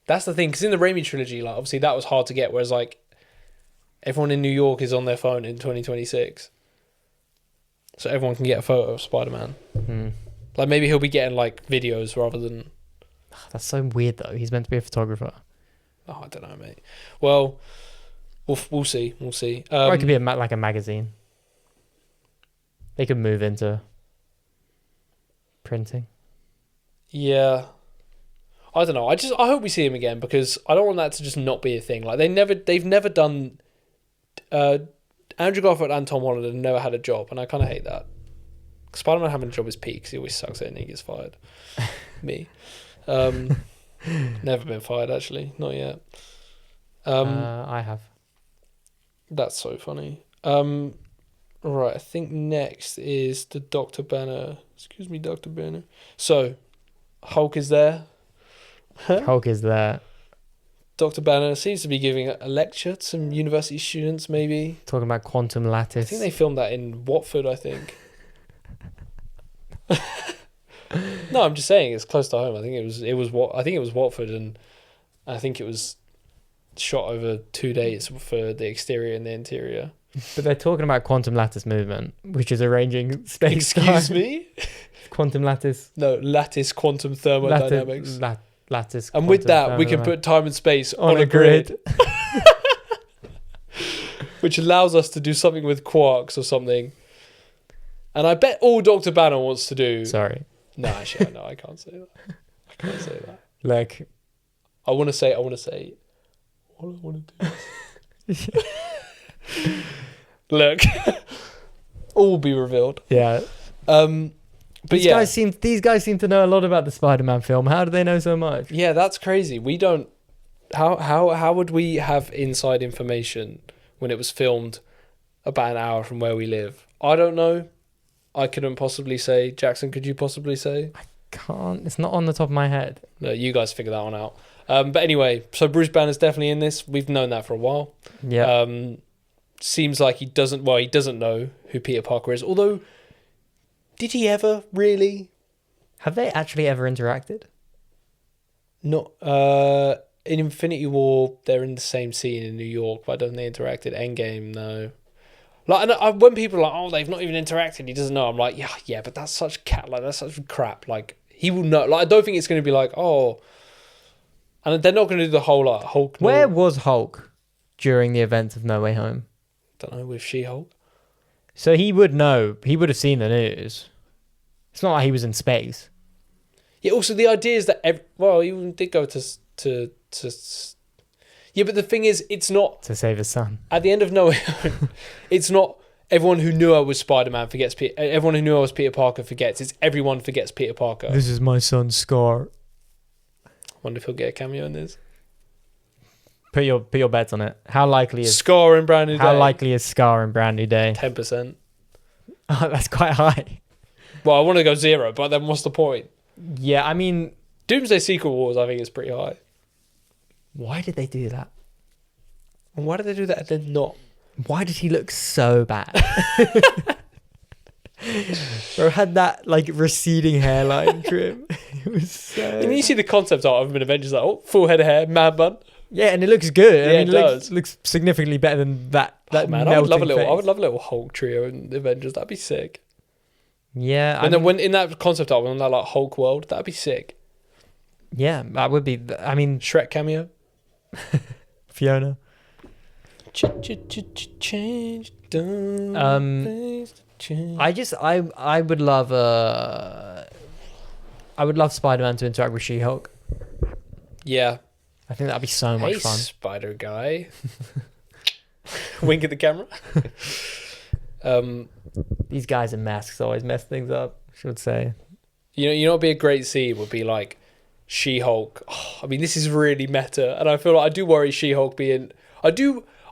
That's the thing, because in the Raimi trilogy, like obviously that was hard to get, whereas like everyone in New York is on their phone in 2026. So everyone can get a photo of Spider-Man. Like maybe he'll be getting like videos rather than... That's so weird though. He's meant to be a photographer. Oh, I don't know, mate. Well, we'll see. We'll see. Or it could be like a magazine. They could move into printing. Yeah. I don't know. I hope we see him again because I don't want that to just not be a thing. Like they've never done. Andrew Garfield and Tom Holland have never had a job, and I kind of hate that. Spider-Man having a job is peak because he always sucks at it and he gets fired. Me, never been fired actually, not yet. I have. That's so funny. Right, I think next is the Dr. Banner. Excuse me, Dr. Banner. So, Hulk is there. Hulk is there. Dr. Banner seems to be giving a lecture to some university students, maybe. Talking about quantum lattice. I think they filmed that in Watford, I think. No, I'm just saying it's close to home. I think it was Watford, and I think it was shot over 2 days for the exterior and the interior. But they're talking about quantum lattice movement, which is arranging space. Excuse me? Quantum lattice. No, lattice quantum thermodynamics. Lattice. And with that, we can put time and space on a grid. Which allows us to do something with quarks or something. And I bet all Dr. Banner wants to do... Sorry. No, actually, no, I can't say that. I can't say that. Like... I want to say... All I want to do Look. All will be revealed. Yeah. But these guys seem to know a lot about the Spider-Man film. How do they know so much? Yeah, that's crazy. We don't... How would we have inside information when it was filmed about an hour from where we live? I don't know. I couldn't possibly say. Jackson, could you possibly say? I can't. It's not on the top of my head. No, you guys figure that one out. But anyway, so Bruce Banner's definitely in this. We've known that for a while. Yeah. Seems like he doesn't know who Peter Parker is. Although, did he ever really? Have they actually ever interacted? Not in Infinity War. They're in the same scene in New York, but I don't think they interacted. Endgame, no. Like, and when people are like, "Oh, they've not even interacted," he doesn't know. I'm like, yeah, but that's such that's such crap. Like, he will know. Like, I don't think it's going to be like, oh, and they're not going to do the whole like Hulk. Where was Hulk during the events of No Way Home? Don't know, with She-Hulk. So he would know. He would have seen the news. It's not like he was in space. Yeah. Also, the idea is that he did go to. Yeah, but the thing is, it's not to save his son. At the end of No Way Home, it's not everyone who knew I was Spider-Man forgets. Everyone who knew I was Peter Parker forgets. It's everyone forgets Peter Parker. This is my son Scar. I wonder if he'll get a cameo in this. Put your bets on it. How likely is Scar in Brand New Day? How likely is Scar in Brand New Day? 10%. Oh, that's quite high. Well, I want to go 0, but then what's the point? Yeah, I mean, Doomsday Secret Wars, I think, is pretty high. Why did they do that? And why did they do that and then not? Why did he look so bad? Bro had that like receding hairline trim. It was so. And you see the concept art of him in Avengers, like, oh, full head of hair, man bun. Yeah, and it looks good. Yeah, I mean, it does. looks significantly better than that. That Man, I would love a melting little. I face. would love a little Hulk trio in the Avengers. That'd be sick. Yeah, And then when in that concept art, when that like Hulk world, that'd be sick. yeah, that would be. I mean, Shrek cameo. Fiona. Change. Change. I would love Spider-Man to interact with She-Hulk. Yeah. I think that'd be so much Hey, fun. Spider guy. Wink at the camera. These guys in masks always mess things up, I should say. You know what'd be a great scene would be like She-Hulk. Oh, I mean, this is really meta, and I feel like I do worry She-Hulk being.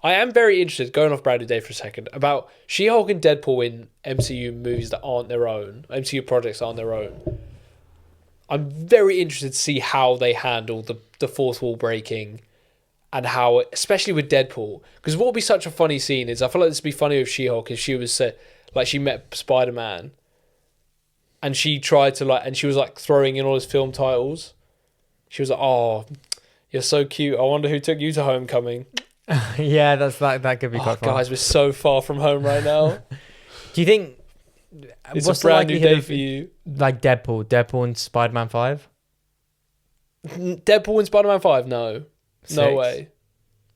I am very interested, going off Bradley Day for a second, about She-Hulk and Deadpool in MCU movies that aren't their own, MCU projects that aren't their own. I'm very interested to see how they handle the fourth wall breaking, and how, especially with Deadpool, because what would be such a funny scene is, I feel like this would be funny with She-Hulk if she was like she met Spider-Man, and she tried to and she was like throwing in all his film titles. She was like, "Oh, you're so cute. I wonder who took you to Homecoming." Yeah, that could be quite fun. Guys, we're so far from home right now. Do you think It's what's a the brand new likelihood day of, for you. like Deadpool and Spider-Man 5? Deadpool and Spider-Man 5? No. No 6? way.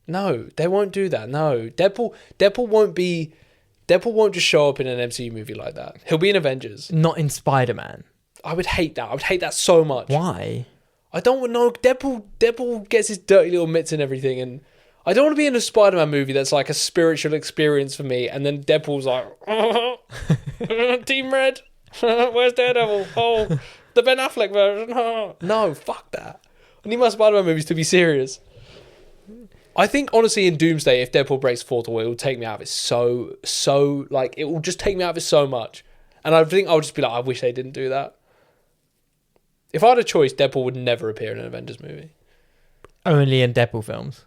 No, they won't do that. No. Deadpool won't just show up in an MCU movie like that. He'll be in Avengers. Not in Spider-Man. I would hate that. I would hate that so much. Why? I don't know. Deadpool gets his dirty little mitts and everything, and I don't want to be in a Spider-Man movie that's like a spiritual experience for me, and then Deadpool's like, Team Red, where's Daredevil? Oh, the Ben Affleck version. No, fuck that. I need my Spider-Man movies to be serious. I think, honestly, in Doomsday, if Deadpool breaks fourth wall, it will take me out of it so, like, it will just take me out of it so much. And I think I'll just be like, I wish they didn't do that. If I had a choice, Deadpool would never appear in an Avengers movie. Only in Deadpool films.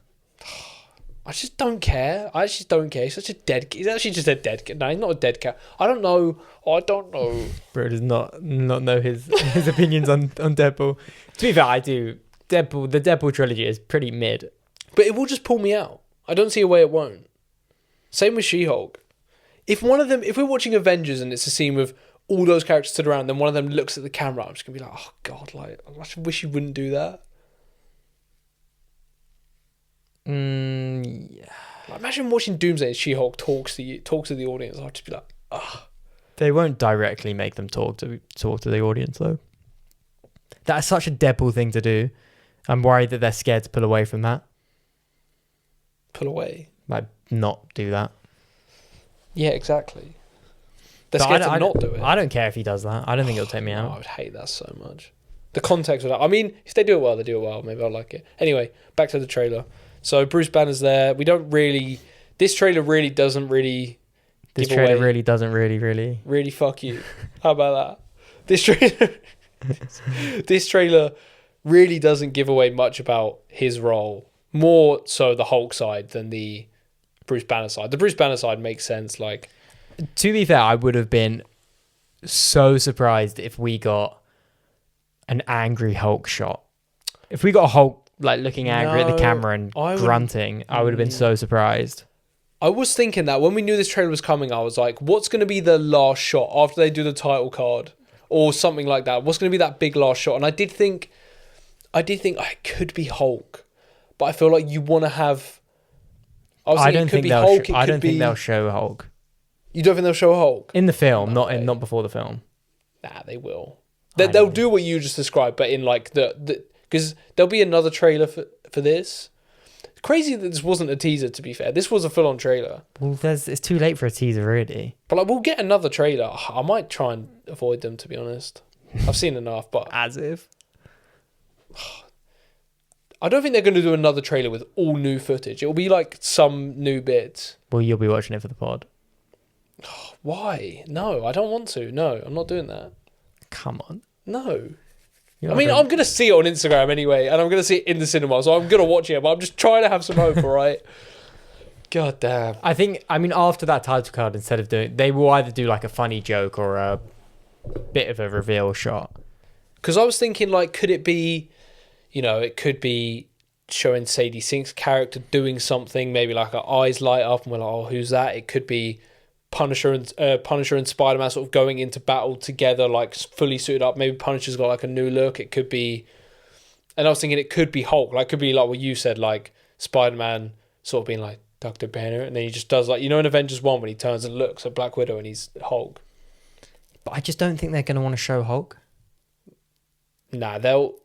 I just don't care. He's actually just a dead cat. No, he's not a dead cat. I don't know. Bro does not know his opinions on Deadpool. To be fair, I do. The Deadpool trilogy is pretty mid. But it will just pull me out. I don't see a way it won't. Same with She-Hulk. If we're watching Avengers and it's a scene with all those characters stood around, then one of them looks at the camera, I'm just gonna be like, oh god, like I just wish you wouldn't do that. Yeah. Like, imagine watching Doomsday and She-Hulk talks to the audience. I'd just be like, ugh. They won't directly make them talk to the audience though. That's such a Deadpool thing to do. I'm worried that they're scared to pull away from that. Pull away. Like not do that. Yeah, exactly. They're But scared to not do it. I don't care if he does that. I don't think it'll take me No, I out. would hate that so much. The context of that. I mean, if they do it well, they do it well. Maybe I'll like it. Anyway, back to the trailer. So Bruce Banner's there. This trailer really doesn't really This give trailer away. really doesn't really. Really fuck you. How about that? This trailer really doesn't give away much about his role. More so the Hulk side than the Bruce Banner side. The Bruce Banner side makes sense. Like, To be fair, I would have been so surprised if we got an angry Hulk shot. If we got a Hulk like looking angry at the camera and grunting, I would have been so surprised. I was thinking that when we knew this trailer was coming, I was like, what's going to be the last shot after they do the title card or something like that? What's going to be that big last shot? And I did think it could be Hulk, but I feel like you want to have. I don't think they'll show Hulk. You don't think they'll show Hulk in the film, not before the film. Nah, they will. They'll do what you just described, but in like the because there'll be another trailer for this. Crazy that this wasn't a teaser. To be fair, this was a full-on trailer. Well, it's too late for a teaser already. But like, we'll get another trailer. I might try and avoid them. To be honest, I've seen enough. But As if. I don't think they're going to do another trailer with all new footage. It'll be like some new bits. Well, you'll be watching it for the pod. Why? No, I don't want to. No, I'm not doing that. Come on. No. I'm going to see it on Instagram anyway, and I'm going to see it in the cinema, so I'm going to watch it, but I'm just trying to have some hope, all right? God damn. I mean, after that title card, instead of they will either do like a funny joke or a bit of a reveal shot. Because I was thinking, like, could it be, it could be showing Sadie Sink's character doing something, maybe like her eyes light up and we're like, oh, who's that? It could be Punisher and Spider-Man sort of going into battle together, like fully suited up. Maybe Punisher's got like a new look. It could be, and I was thinking it could be Hulk. Like, could be like what you said, like Spider-Man sort of being like Dr. Banner, and then he just does like, in Avengers 1 when he turns and looks at Black Widow and he's Hulk. But I just don't think they're going to want to show Hulk. Nah, they'll.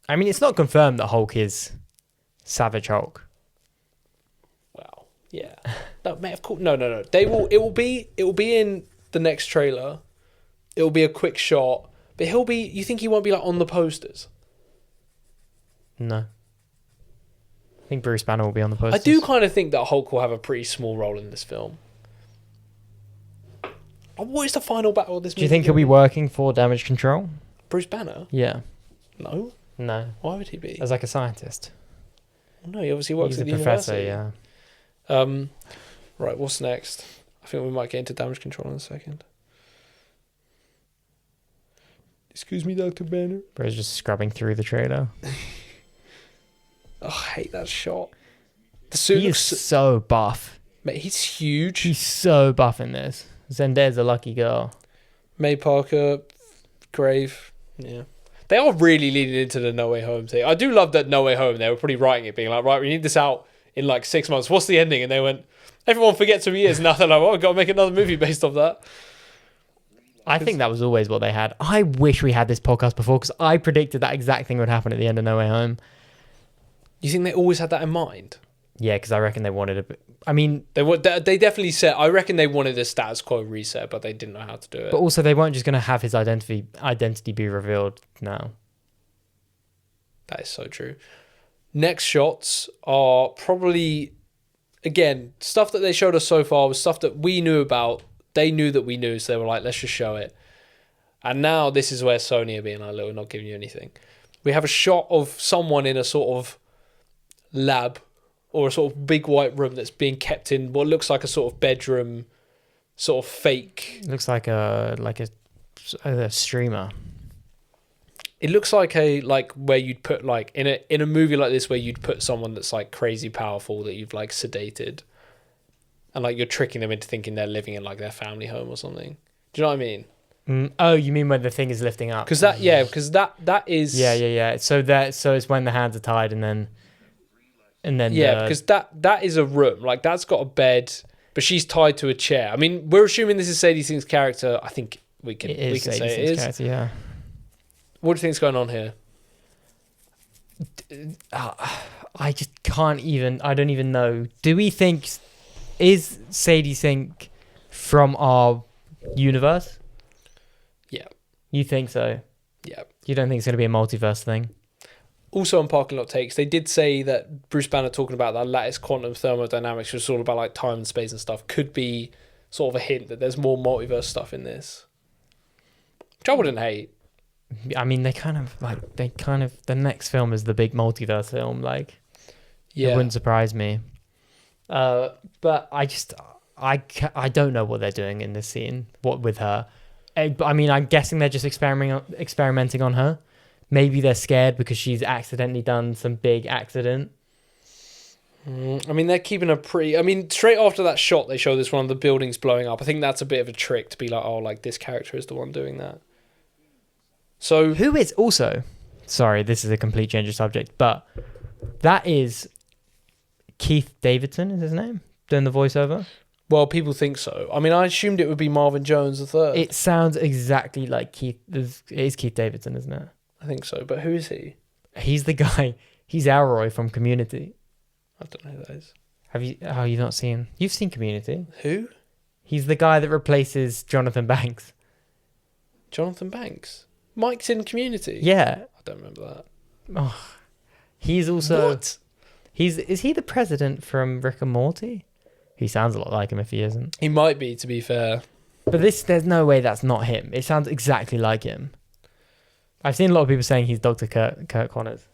I mean, it's not confirmed that Hulk is Savage Hulk. Well, yeah. No, mate, of course. No. They will. It will be in the next trailer. It will be a quick shot, but he'll be. You think he won't be like on the posters? No. I think Bruce Banner will be on the posters. I do kind of think that Hulk will have a pretty small role in this film. What is the final battle of this movie? Do you think he'll be working for Damage Control? Bruce Banner? Yeah. No. Why would he be? As like a scientist. Well, no, he obviously works He's at the a professor, university. yeah. Right, what's next? I think we might get into Damage Control in a second. Excuse me, Dr. Banner. Bro's just scrubbing through the trailer. Oh, I hate that shot. The suit He is looks... so buff. Mate, he's huge. He's so buff in this. Zendaya's a lucky girl. May Parker, Grave. Yeah. They are really leaning into the No Way Home thing. I do love that No Way Home. They were probably writing it, being like, right, we need this out in like 6 months. What's the ending? And they went, everyone forgets who he is. Now they're like, well, we've got to make another movie based off that. I think that was always what they had. I wish we had this podcast before because I predicted that exact thing would happen at the end of No Way Home. You think they always had that in mind? Yeah, because I reckon they wanted a bit... I mean... They definitely said... I reckon they wanted a status quo reset, but they didn't know how to do it. But also, they weren't just going to have his identity be revealed now. That is so true. Next shots are probably... Again, stuff that they showed us so far was stuff that we knew about. They knew that we knew, so they were like, let's just show it. And now this is where Sony are being like, look, we're not giving you anything. We have a shot of someone in a sort of lab or a sort of big white room that's being kept in what looks like a sort of bedroom, sort of fake. It looks like a streamer. It looks like where you'd put like in a movie like this where you'd put someone that's like crazy powerful that you've like sedated, and like you're tricking them into thinking they're living in like their family home or something. Do you know what I mean? Oh, you mean when the thing is lifting up? Because that is yeah. So it's when the hands are tied and then because that is a room, like that's got a bed, but she's tied to a chair. I mean, we're assuming this is Sadie Sink's character. I think we can say it is. Character, yeah. What do you think's going on here? I just can't even. I don't even know. Do we think is Sadie Sink from our universe? Yeah. You think so? Yeah. You don't think it's going to be a multiverse thing? Also on Parking Lot Takes, they did say that Bruce Banner talking about that lattice quantum thermodynamics, which is all about like time and space and stuff, could be sort of a hint that there's more multiverse stuff in this. Which I wouldn't hate. I mean, the next film is the big multiverse film. Like, yeah, it wouldn't surprise me. But I don't know what they're doing in this scene. What with her? I mean, I'm guessing they're just experimenting on her. Maybe they're scared because she's accidentally done some big accident. I mean, they're keeping her pretty... I mean, straight after that shot, they show this one of the buildings blowing up. I think that's a bit of a trick to be like, oh, like, this character is the one doing that. So... Who is also... Sorry, this is a complete change of subject, but that is Keith Davidson, is his name? Doing the voiceover? Well, people think so. I mean, I assumed it would be Marvin Jones III. It sounds exactly like Keith... It is Keith Davidson, isn't it? I think so, but who is he? He's the guy. He's Elroy from Community. I don't know who that is. Have you? Oh, you've not seen? You've seen Community. Who? He's the guy that replaces Jonathan Banks. Jonathan Banks? Mike's in Community? Yeah. I don't remember that. Oh, he's also... What? Is he the president from Rick and Morty? He sounds a lot like him if he isn't. He might be, to be fair. But there's no way that's not him. It sounds exactly like him. I've seen a lot of people saying he's Dr. Kurt Connors.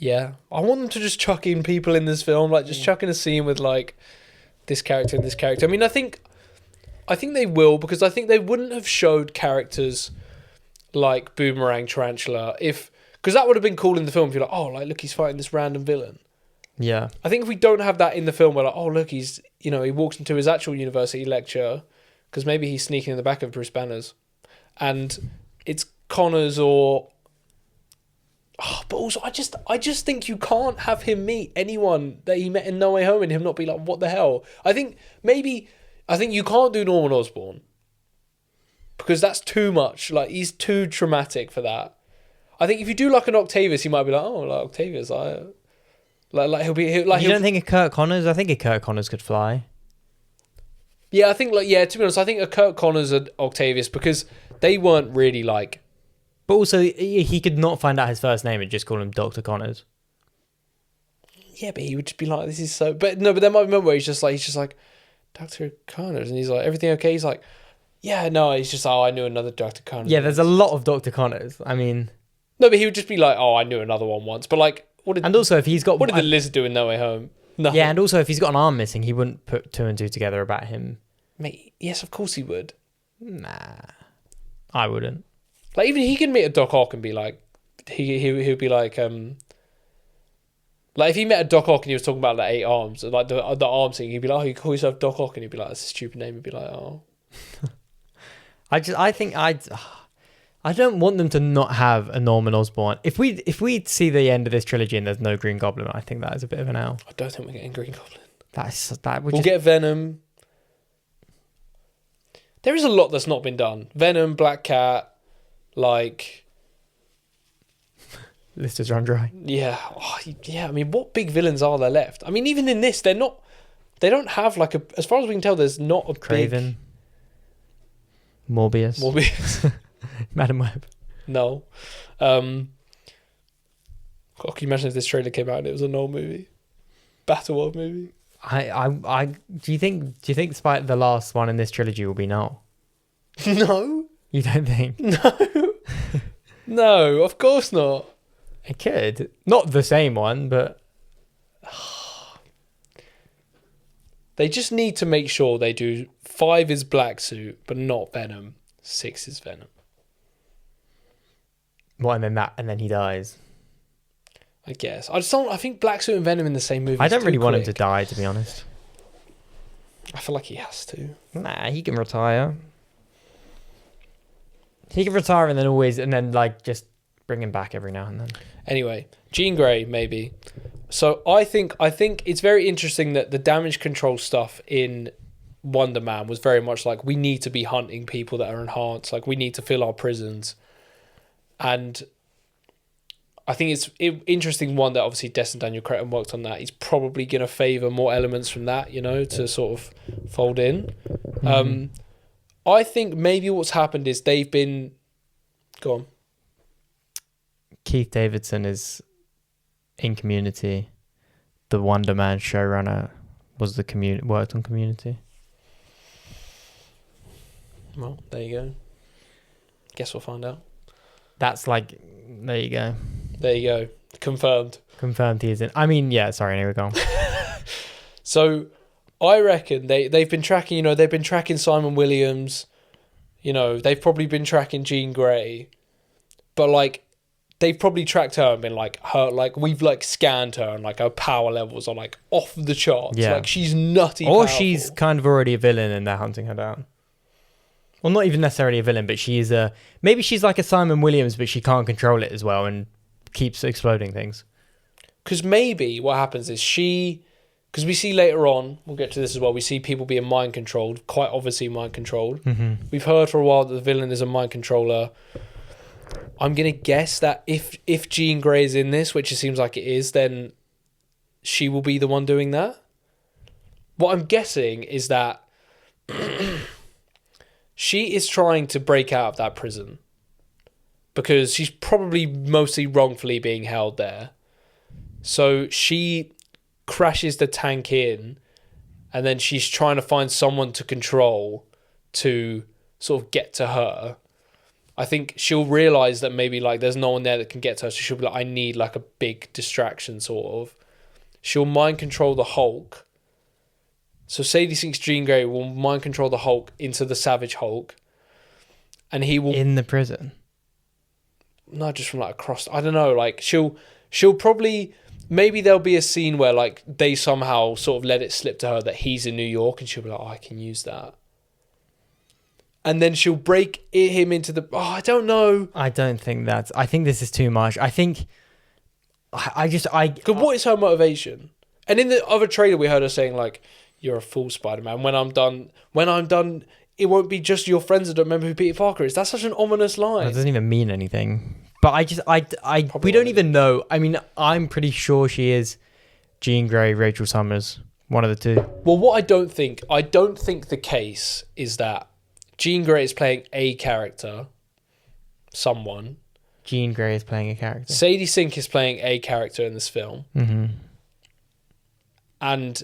Yeah, I want them to just chuck in people in this film, like just chuck in a scene with like this character and this character. I mean, I think they will, because I think they wouldn't have showed characters like Boomerang Tarantula because that would have been cool in the film. If you're like, oh, like look, he's fighting this random villain. Yeah. I think if we don't have that in the film, we're like, oh look, he's he walks into his actual university lecture, because maybe he's sneaking in the back of Bruce Banner's, and it's Connors or. Oh, but also, I just think you can't have him meet anyone that he met in No Way Home and him not be like, what the hell? I think you can't do Norman Osborn, because that's too much. Like, he's too traumatic for that. I think if you do like an Octavius, he might be like, oh, like Octavius, he'll be like. You don't think of Kirk Connors? I think a Kirk Connors could fly. Yeah, I think to be honest, I think a Kirk Connors and Octavius, because they weren't really like. But also, he could not find out his first name and just call him Dr. Connors. Yeah, but he would just be like, this is so. But no, but there might be a moment where he's just like, Dr. Connors, and he's like, everything okay? He's like, yeah, no, he's just, oh, I knew another Dr. Connors. Yeah, there's a lot of Dr. Connors. I mean, no, but he would just be like, oh, I knew another one once. But like, what did? And also, if he's got, what did the lizard do in No Way Home? Nothing. Yeah, and also if he's got an arm missing, he wouldn't put two and two together about him. Mate, yes, of course he would. Nah, I wouldn't. Like, even he can meet a Doc Ock and be like, he'd be like if he met a Doc Ock and he was talking about like 8 arms, like the arm thing, he'd be like, oh, you call yourself Doc Ock, and he'd be like, that's a stupid name. He'd be like, oh. I don't want them to not have a Norman Osborn. If we see the end of this trilogy and there's no Green Goblin, I think that is a bit of an L. I don't think we're getting Green Goblin. We'll get Venom. There is a lot that's not been done. Venom, Black Cat, like. List is run dry. Yeah, yeah. I mean, what big villains are there left? I mean, even in this, they're not. They don't have like a. As far as we can tell, there's not a Craven. Morbius. Madam Web. No. God, can you imagine if this trailer came out and it was a Noel movie, Battleworld movie? Do you think despite the last one in this trilogy will be Noel? No. You don't think? No. No, of course not. It could. Not the same one, but they just need to make sure they do 5 is Black Suit, but not Venom. 6 is Venom. What, and then he dies. I guess. I think Black Suit and Venom in the same movie. I don't really want him to die, to be honest. I feel like he has to. Nah, he can retire. He can retire and then like just bring him back every now and then. Anyway, Jean Grey, maybe. So I think it's very interesting that the damage control stuff in Wonder Man was very much like, we need to be hunting people that are enhanced. Like, we need to fill our prisons. And I think it's interesting, one, that obviously Destin Daniel Cretton worked on that. He's probably going to favour more elements from that, to sort of fold in. Mm-hmm. I think maybe what's happened is they've been... Go on. Keith Davidson is in Community. The Wonder Man showrunner was worked on Community. Well, there you go. Guess we'll find out. That's like... There you go. There you go. Confirmed he is in. I mean, yeah, sorry, anyway, go on. So I reckon they've been tracking, they've been tracking Simon Williams, they've probably been tracking Jean Grey, but like they've probably tracked her and been like, her, like, we've like scanned her and like her power levels are like off the charts. Yeah. Like, she's nutty or powerful. She's kind of already a villain and they're hunting her down. Well, not even necessarily a villain, but maybe she's like a Simon Williams, but she can't control it as well and keeps exploding things. Because maybe what happens is because we see later on, we'll get to this as well, we see people being mind controlled, quite obviously mind controlled. Mm-hmm. We've heard for a while that the villain is a mind controller. I'm going to guess that if Jean Grey is in this, which it seems like it is, then she will be the one doing that. What I'm guessing is that she is trying to break out of that prison because she's probably mostly wrongfully being held there. So she crashes the tank in, and then she's trying to find someone to control to sort of get to her. I think she'll realize that maybe like there's no one there that can get to her, so she'll be like, I need like a big distraction, sort of. She'll mind control the Hulk. So Sadie Sink's Jean Grey will mind control the Hulk into the Savage Hulk, and he will In the prison. not just from like across. I don't know. Like she'll probably, maybe there'll be a scene where like they somehow sort of let it slip to her that he's in New York, and she'll be like, oh, I can use that. And then she'll break him into the. Oh, I don't know. I don't think that's. I think this is too much. I think. Because what is her motivation? And in the other trailer, we heard her saying like, "You're a fool, Spider-Man. When I'm done, it won't be just your friends that don't remember who Peter Parker is." That's such an ominous line. That doesn't even mean anything. But we don't even know. I mean, I'm pretty sure she is Jean Grey, Rachel Summers, one of the two. Well, what I don't think the case is that Jean Grey is playing a character, someone. Jean Grey is playing a character. Sadie Sink is playing a character in this film. Mm-hmm. And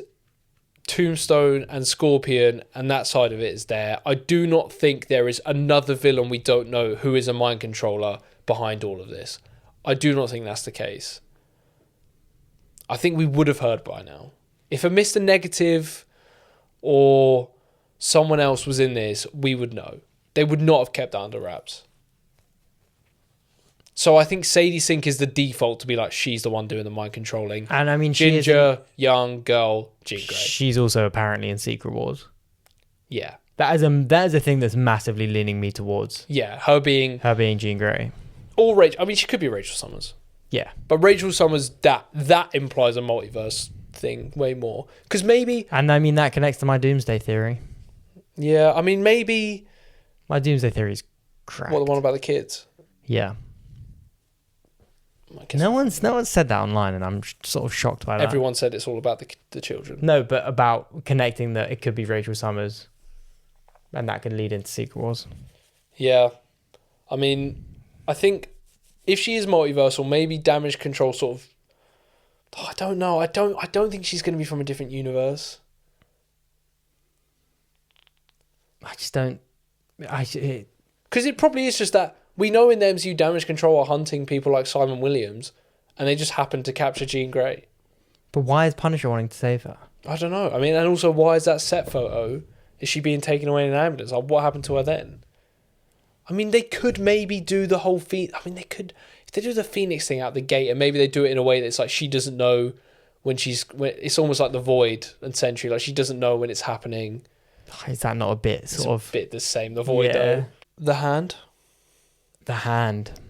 Tombstone and Scorpion and that side of it is there. I do not think there is another villain we don't know who is a mind controller behind all of this. I do not think that's the case. I think we would have heard by now. If a Mr. Negative or someone else was in this, we would know. They would not have kept that under wraps. So I think Sadie Sink is the default to be like, she's the one doing the mind controlling. And I mean, Ginger, young girl, Jean Grey. She's also apparently in Secret Wars. Yeah. That is a thing that's massively leaning me towards. Yeah, her being Jean Grey. Or Rachel. I mean, she could be Rachel Summers. Yeah. But Rachel Summers, that implies a multiverse thing way more. Because maybe... And I mean, that connects to my Doomsday Theory. Yeah, I mean, maybe... My Doomsday Theory is cracked. What, the one about the kids? Yeah. No one's said that online, and I'm sort of shocked by that. Everyone said it's all about the children. No, but about connecting that it could be Rachel Summers, and that could lead into Secret Wars. Yeah. I mean, I think if she is multiversal, maybe Damage Control sort of... Oh, I don't know. I don't think she's going to be from a different universe. I just don't... Because it probably is just that we know in the MCU Damage Control are hunting people like Simon Williams, and they just happen to capture Jean Grey. But why is Punisher wanting to save her? I don't know. I mean, and also, why is that set photo? Is she being taken away in an ambulance? Like, what happened to her then? I mean, they could maybe do the whole if they do the Phoenix thing out the gate, and maybe they do it in a way that's like she doesn't know when it's almost like the Void and Sentry, like she doesn't know when it's happening. Is that not a bit A bit the same, the Void though. The Hand. The Hand.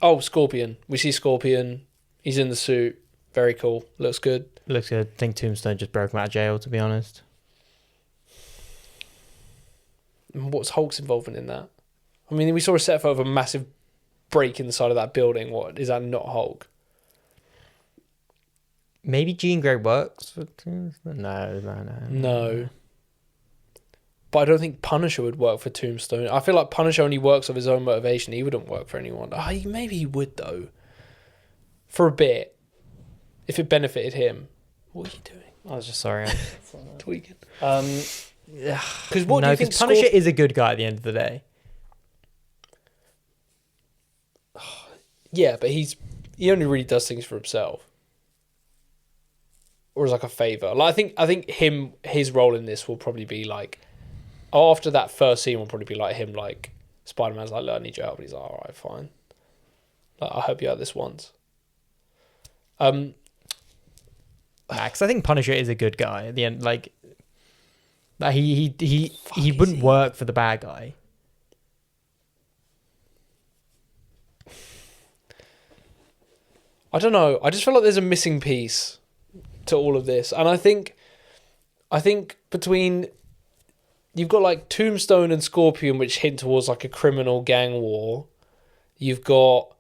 Oh, Scorpion. We see Scorpion. He's in the suit. Very cool. Looks good. Looks good. I think Tombstone just broke him out of jail, to be honest. And what's Hulk's involvement in that? I mean, we saw a set photo of a massive break in the side of that building. What is that? Not Hulk? Maybe Jean Grey works for Tombstone. No. But I don't think Punisher would work for Tombstone. I feel like Punisher only works of his own motivation. He wouldn't work for anyone. Maybe he would, though. For a bit. If it benefited him. What are you doing? I was just sorry. Tweaking. Because what do you think? Punisher is a good guy at the end of the day. Yeah, but he only really does things for himself. Or as like a favour. Like I think his role in this will probably be like, after that first scene will probably be like him, like Spider-Man's like, look, I need your help, and he's like, alright, fine. Like, I'll help you out this once. Max, I think Punisher is a good guy at the end. Like he wouldn't work for the bad guy. I don't know. I just feel like there's a missing piece to all of this, and I think between you've got like Tombstone and Scorpion, which hint towards like a criminal gang war. You've got,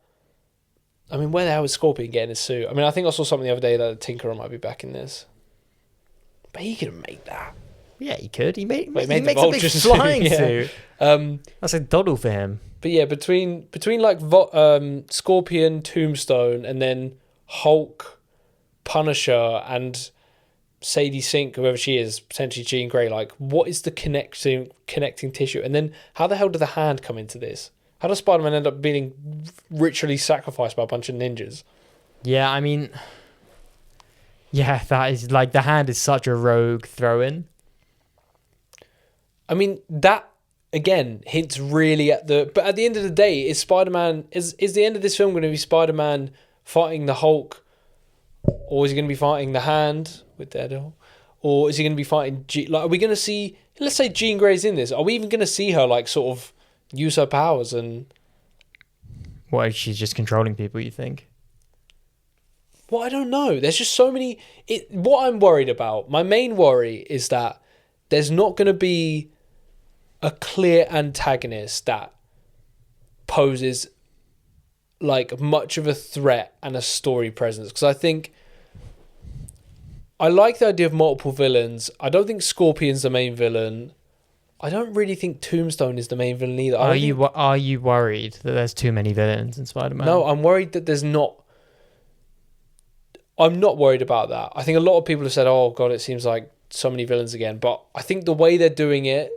I mean, where the hell is Scorpion getting his suit? I mean, I think I saw something the other day that Tinkerer might be back in this, but he could make that. Yeah, he could. He makes the a big Vulture flying suit. suit. That's a doddle for him. But yeah, between like Scorpion, Tombstone, and then Hulk, Punisher, and Sadie Sink, whoever she is, potentially Jean Grey, like, what is the connecting tissue? And then how the hell did the Hand come into this? How does Spider-Man end up being ritually sacrificed by a bunch of ninjas? Yeah, I mean, yeah, that is like the hand is such a rogue throw-in. I mean, that again hints really at the. But at the end of the day, is Spider-Man is the end of this film going to be Spider-Man fighting the Hulk, or is he going to be fighting the Hand with Daredevil, or is he going to be fighting like? Are we going to see? Let's say Jean Grey's in this. Are we even going to see her like sort of use her powers and? What, she's just controlling people? You think? Well, I don't know. There's just so many. What I'm worried about, my main worry is that there's not going to be a clear antagonist that poses like much of a threat and a story presence. Because I think I like the idea of multiple villains. I don't think Scorpion's the main villain. I don't really think Tombstone is the main villain either. Are you worried that there's too many villains in Spider-Man? No, I'm worried that there's not. I'm not worried about that. I think a lot of people have said, "Oh God, it seems like so many villains again." But I think the way they're doing it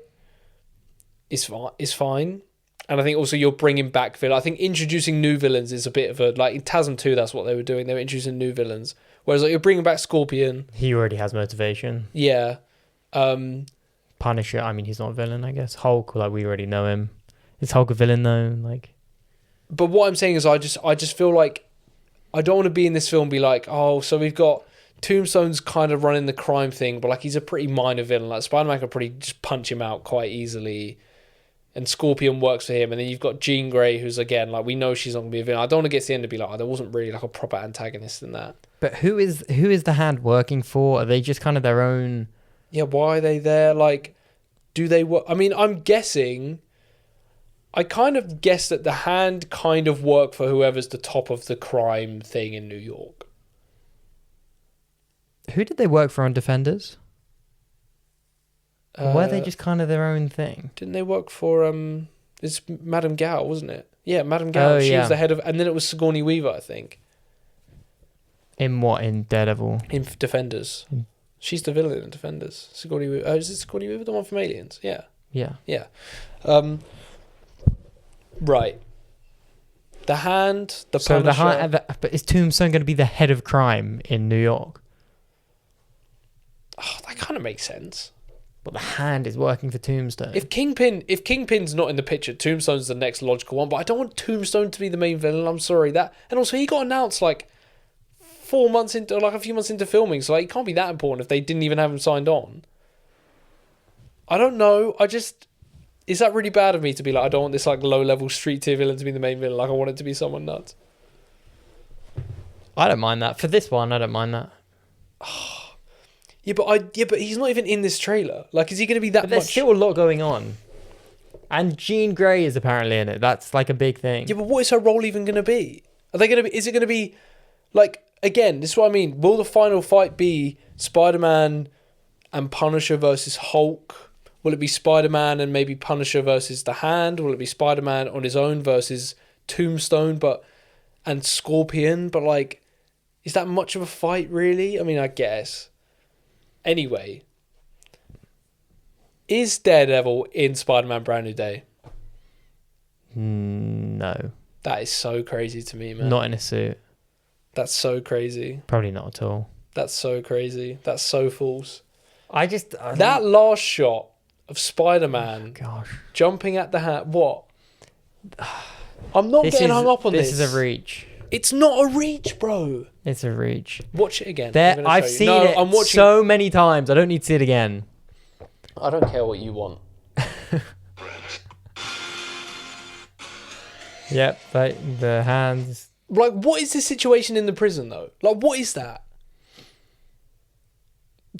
is fine. And I think also you're bringing back villains. I think introducing new villains is a bit of a like in TASM 2. That's what they were doing. They were introducing new villains. Whereas like you're bringing back Scorpion. He already has motivation. Yeah. Punisher. I mean, he's not a villain, I guess. Hulk, like we already know him. Is Hulk a villain though? Like. But what I'm saying is, I just feel like I don't want to be in this film and be like, oh, so we've got Tombstone's kind of running the crime thing, but like he's a pretty minor villain. Like Spider-Man could pretty just punch him out quite easily, and Scorpion works for him. And then you've got Jean Grey, who's again like we know she's not gonna be a villain. I don't want to get to the end and be like, oh, there wasn't really like a proper antagonist in that. But who is the Hand working for? Are they just kind of their own? Yeah, why are they there? Like, do they work? I mean, I'm guessing. I kind of guess that the Hand kind of work for whoever's the top of the crime thing in New York. Who did they work for on Defenders? Or were they just kind of their own thing? Didn't they work for it's Madame Gao, wasn't it? Yeah, Madame Gao. She was the head of, and then it was Sigourney Weaver, I think. In what? In Daredevil? In Defenders. She's the villain in Defenders. Sigourney Weaver. Oh, is it Sigourney Weaver, the one from Aliens? Yeah. Yeah. Yeah. Right. The Hand, the so Punisher. But is Tombstone going to be the head of crime in New York? Oh, that kind of makes sense. But the Hand is working for Tombstone. If Kingpin's not in the picture, Tombstone's the next logical one. But I don't want Tombstone to be the main villain. I'm sorry that. And also, he got announced like 4 months into, like a few months into filming, so like, it can't be that important if they didn't even have him signed on. I don't know. Is that really bad of me to be like, I don't want this like low level street tier villain to be the main villain? Like, I want it to be someone nuts. I don't mind that. For this one, I don't mind that. Yeah, but he's not even in this trailer. Like, is he going to be that much? There's still a lot going on. And Jean Grey is apparently in it. That's like a big thing. Yeah, but what is her role even going to be? Is it going to be, like, again, this is what I mean. Will the final fight be Spider-Man and Punisher versus Hulk? Will it be Spider-Man and maybe Punisher versus the Hand? Will it be Spider-Man on his own versus Tombstone and Scorpion? But, like, is that much of a fight, really? I mean, I guess. Anyway, is Daredevil in Spider-Man Brand New Day? No. That is so crazy to me, man. Not in a suit. That's so crazy. Probably not at all. That's so crazy. That's so false. That last shot of Spider-Man gosh, jumping at the Hand. What? I'm not getting hung up on this. This is a reach. It's not a reach, bro. It's a reach. Watch it again. I've seen it so many times. I don't need to see it again. I don't care what you want. Yep, like the hands. Like, what is the situation in the prison, though? Like, what is that?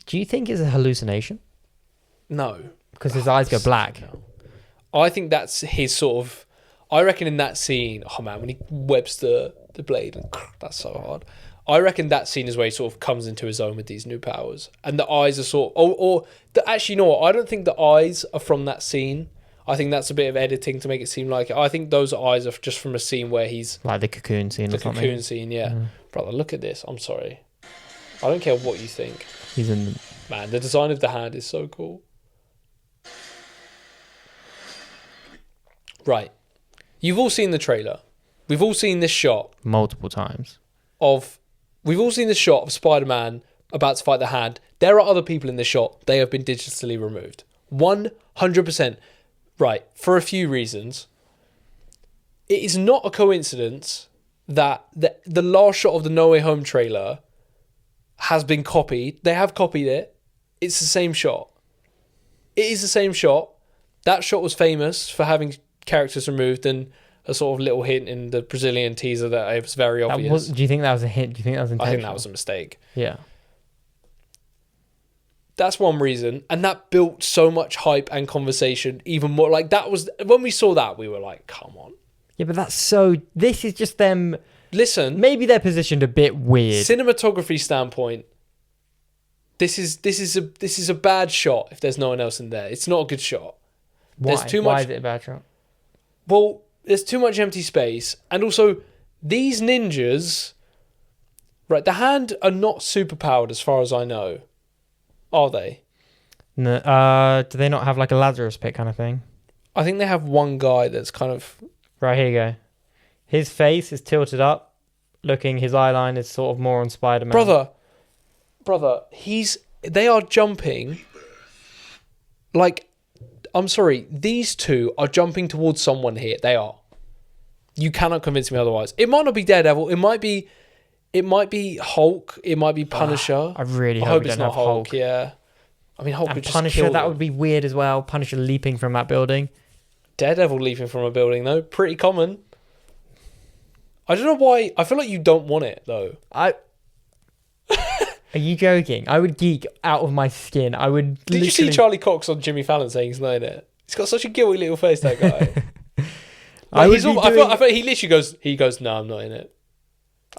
Do you think it's a hallucination? No. Because his eyes go black. No. I think that's his sort of... I reckon in that scene... Oh, man, when he webs the blade, and that's so hard. I reckon that scene is where he sort of comes into his own with these new powers. And the eyes are sort... Actually, you know what? I don't think the eyes are from that scene. I think that's a bit of editing to make it seem like it. I think those eyes are just from a scene where he's... Like the cocoon scene or something. The cocoon scene, yeah. Brother, look at this. I'm sorry. I don't care what you think. He's in... Man, the design of the hand is so cool. Right. You've all seen the trailer. We've all seen this shot multiple times. We've all seen the shot of Spider-Man about to fight the Hand. There are other people in this shot. They have been digitally removed. 100%. Right. For a few reasons. It is not a coincidence that the last shot of the No Way Home trailer has been copied. They have copied it. It's the same shot. It is the same shot. That shot was famous for having characters removed, and a sort of little hint in the Brazilian teaser that it was very obvious. Do you think that was a hint? Do you think that was intentional? I think that was a mistake. Yeah. That's one reason, and that built so much hype and conversation. Even more, like, that was when we saw that, we were like, "Come on!" Yeah, but that's so. This is just them. Listen, maybe they're positioned a bit weird. Cinematography standpoint, this is a bad shot. If there's no one else in there, it's not a good shot. Why? There's too much. Why is it a bad shot? Well, there's too much empty space, and also these ninjas. Right, the Hand are not super powered as far as I know. Are they? No, do they not have like a Lazarus pit kind of thing? I think they have one guy that's kind of... Right, here you go. His face is tilted up, his eye line is sort of more on Spider-Man. Brother, they are jumping... Like, I'm sorry, these two are jumping towards someone here. They are. You cannot convince me otherwise. It might not be Daredevil. It might be Hulk. It might be Punisher. I really hope it's not Hulk. Yeah, I mean Hulk and would just Punisher. kill That them. would be weird as well. Punisher leaping from that building. Daredevil leaping from a building though, pretty common. I don't know why. I feel like you don't want it though. Are you joking? I would geek out of my skin. I would. Did you see Charlie Cox on Jimmy Fallon saying he's not in it? He's got such a guilty little face, that guy. I thought he literally goes, no, I'm not in it.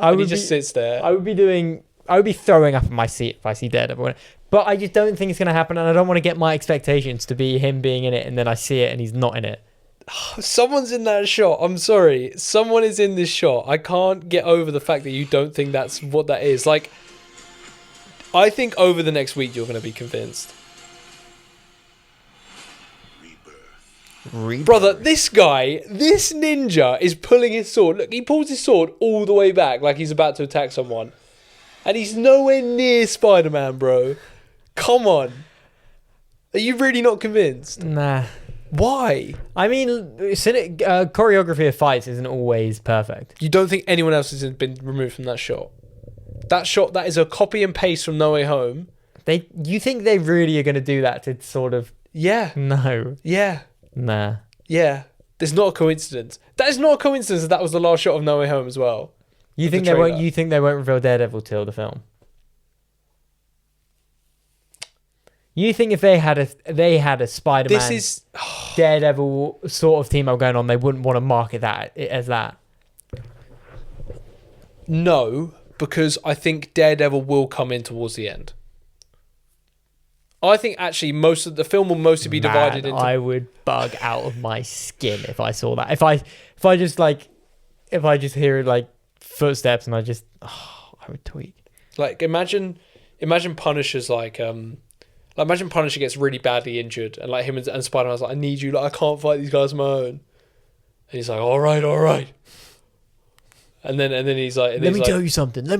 He just sits there. I would be throwing up in my seat if I see Daredevil. But I just don't think it's going to happen, and I don't want to get my expectations to be him being in it, and then I see it and he's not in it. Someone's in that shot. I'm sorry. Someone is in this shot. I can't get over the fact that you don't think that's what that is. Like, I think over the next week you're going to be convinced. Rebirth. Brother, this ninja is pulling his sword. Look, he pulls his sword all the way back like he's about to attack someone. And he's nowhere near Spider-Man, bro. Come on. Are you really not convinced? Nah. Why? I mean, choreography of fights isn't always perfect. You don't think anyone else has been removed from that shot? That is a copy and paste from No Way Home. You think they really are going to do that to sort of... Yeah. No. Yeah. Nah. Yeah. There's not a coincidence. That is not a coincidence that was the last shot of No Way Home as well. You think they won't reveal Daredevil till the film? You think if they had a Spider-Man Daredevil sort of team up going on, they wouldn't want to market that as that? No, because I think Daredevil will come in towards the end. I think actually most of the film will mostly be divided into... I would bug out of my skin if I saw that. If I just hear like footsteps and I would tweak. Like imagine Punisher's imagine Punisher gets really badly injured and like him and Spider-Man's like, I need you, like I can't fight these guys on my own. And he's like, all right. And then he's like, let me tell you something. and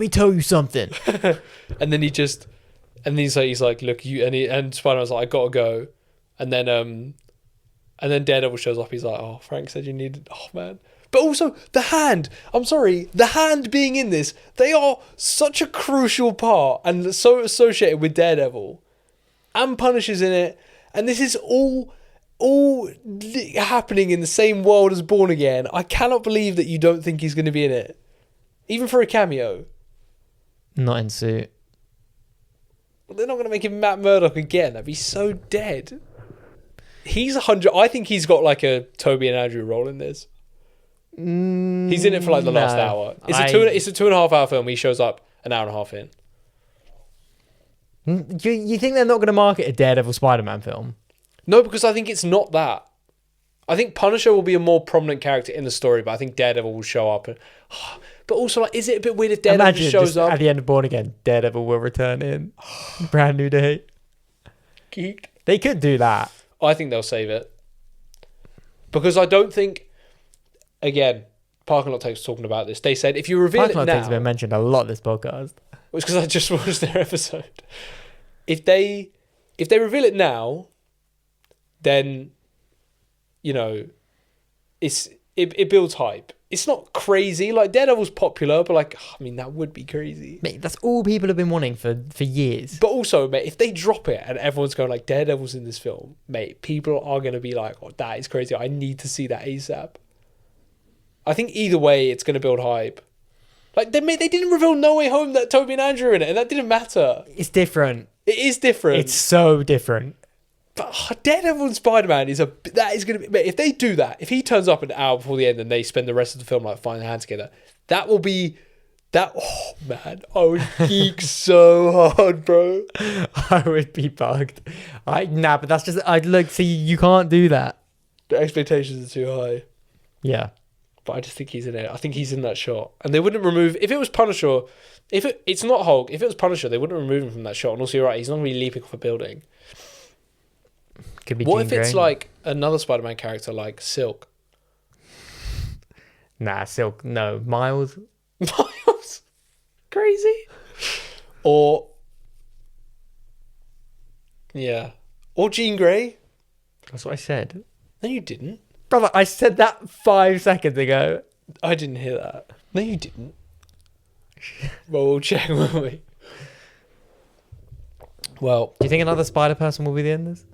then he's like, look, and Spider-Man's like, I gotta go. And then Daredevil shows up. He's like, oh, Frank said you needed. Oh man. But also the Hand. I'm sorry, the Hand being in this, they are such a crucial part and so associated with Daredevil, and Punisher's in it, and this is all happening in the same world as Born Again. I cannot believe that you don't think he's going to be in it, even for a cameo. Not in suit. They're not going to make him Matt Murdock again. That'd be so dead. He's 100. I think he's got like a Toby and Andrew role in this. He's in it for like the last hour. It's a 2.5 hour film. He shows up an hour and a half in. You think they're not going to market a Daredevil Spider-Man film? No, because I think it's not that. I think Punisher will be a more prominent character in the story, but I think Daredevil will show up. But also, like, is it a bit weird if Daredevil just shows up at the end of Born Again? Daredevil will return in brand new day. Geeked. They could do that. I think they'll save it because I don't think again, Parking Lot Takes talking about this. They said if you reveal Parking it Lot now, Takes have been mentioned a lot this podcast. it's because I just watched their episode. If they reveal it now, then it builds hype. It's not crazy. Like Daredevil's popular, but like I mean that would be crazy. Mate, that's all people have been wanting for years. But also, mate, if they drop it and everyone's going like Daredevil's in this film, mate, people are going to be like, "Oh, that is crazy. I need to see that ASAP." I think either way, it's going to build hype. Like they didn't reveal No Way Home that Toby and Andrew are in it, and that didn't matter. It's different. It is different. It's so different. But Daredevil and Spider-Man is going to be. Mate, if they do that, if he turns up an hour before the end and they spend the rest of the film like finding their hands together, that will be that. Oh man, I would geek so hard, bro. I would be bugged. But that's just. I'd look. See, you can't do that. The expectations are too high. Yeah. But I just think he's in it. I think he's in that shot, and they wouldn't remove if it was Punisher. It's not Hulk. If it was Punisher, they wouldn't remove him from that shot. And also, you're right. He's not going to be leaping off a building. Could be. What Jean if it's Grey. like another Spider-Man character, like Silk? Nah, Silk. No, Miles. Miles, crazy. Or Jean Grey. That's what I said, No, you didn't. brother. I said that 5 seconds ago. I didn't hear that. No, you didn't. Well, we'll check, won't we? Well, Do you think another Spider person will be the end of this?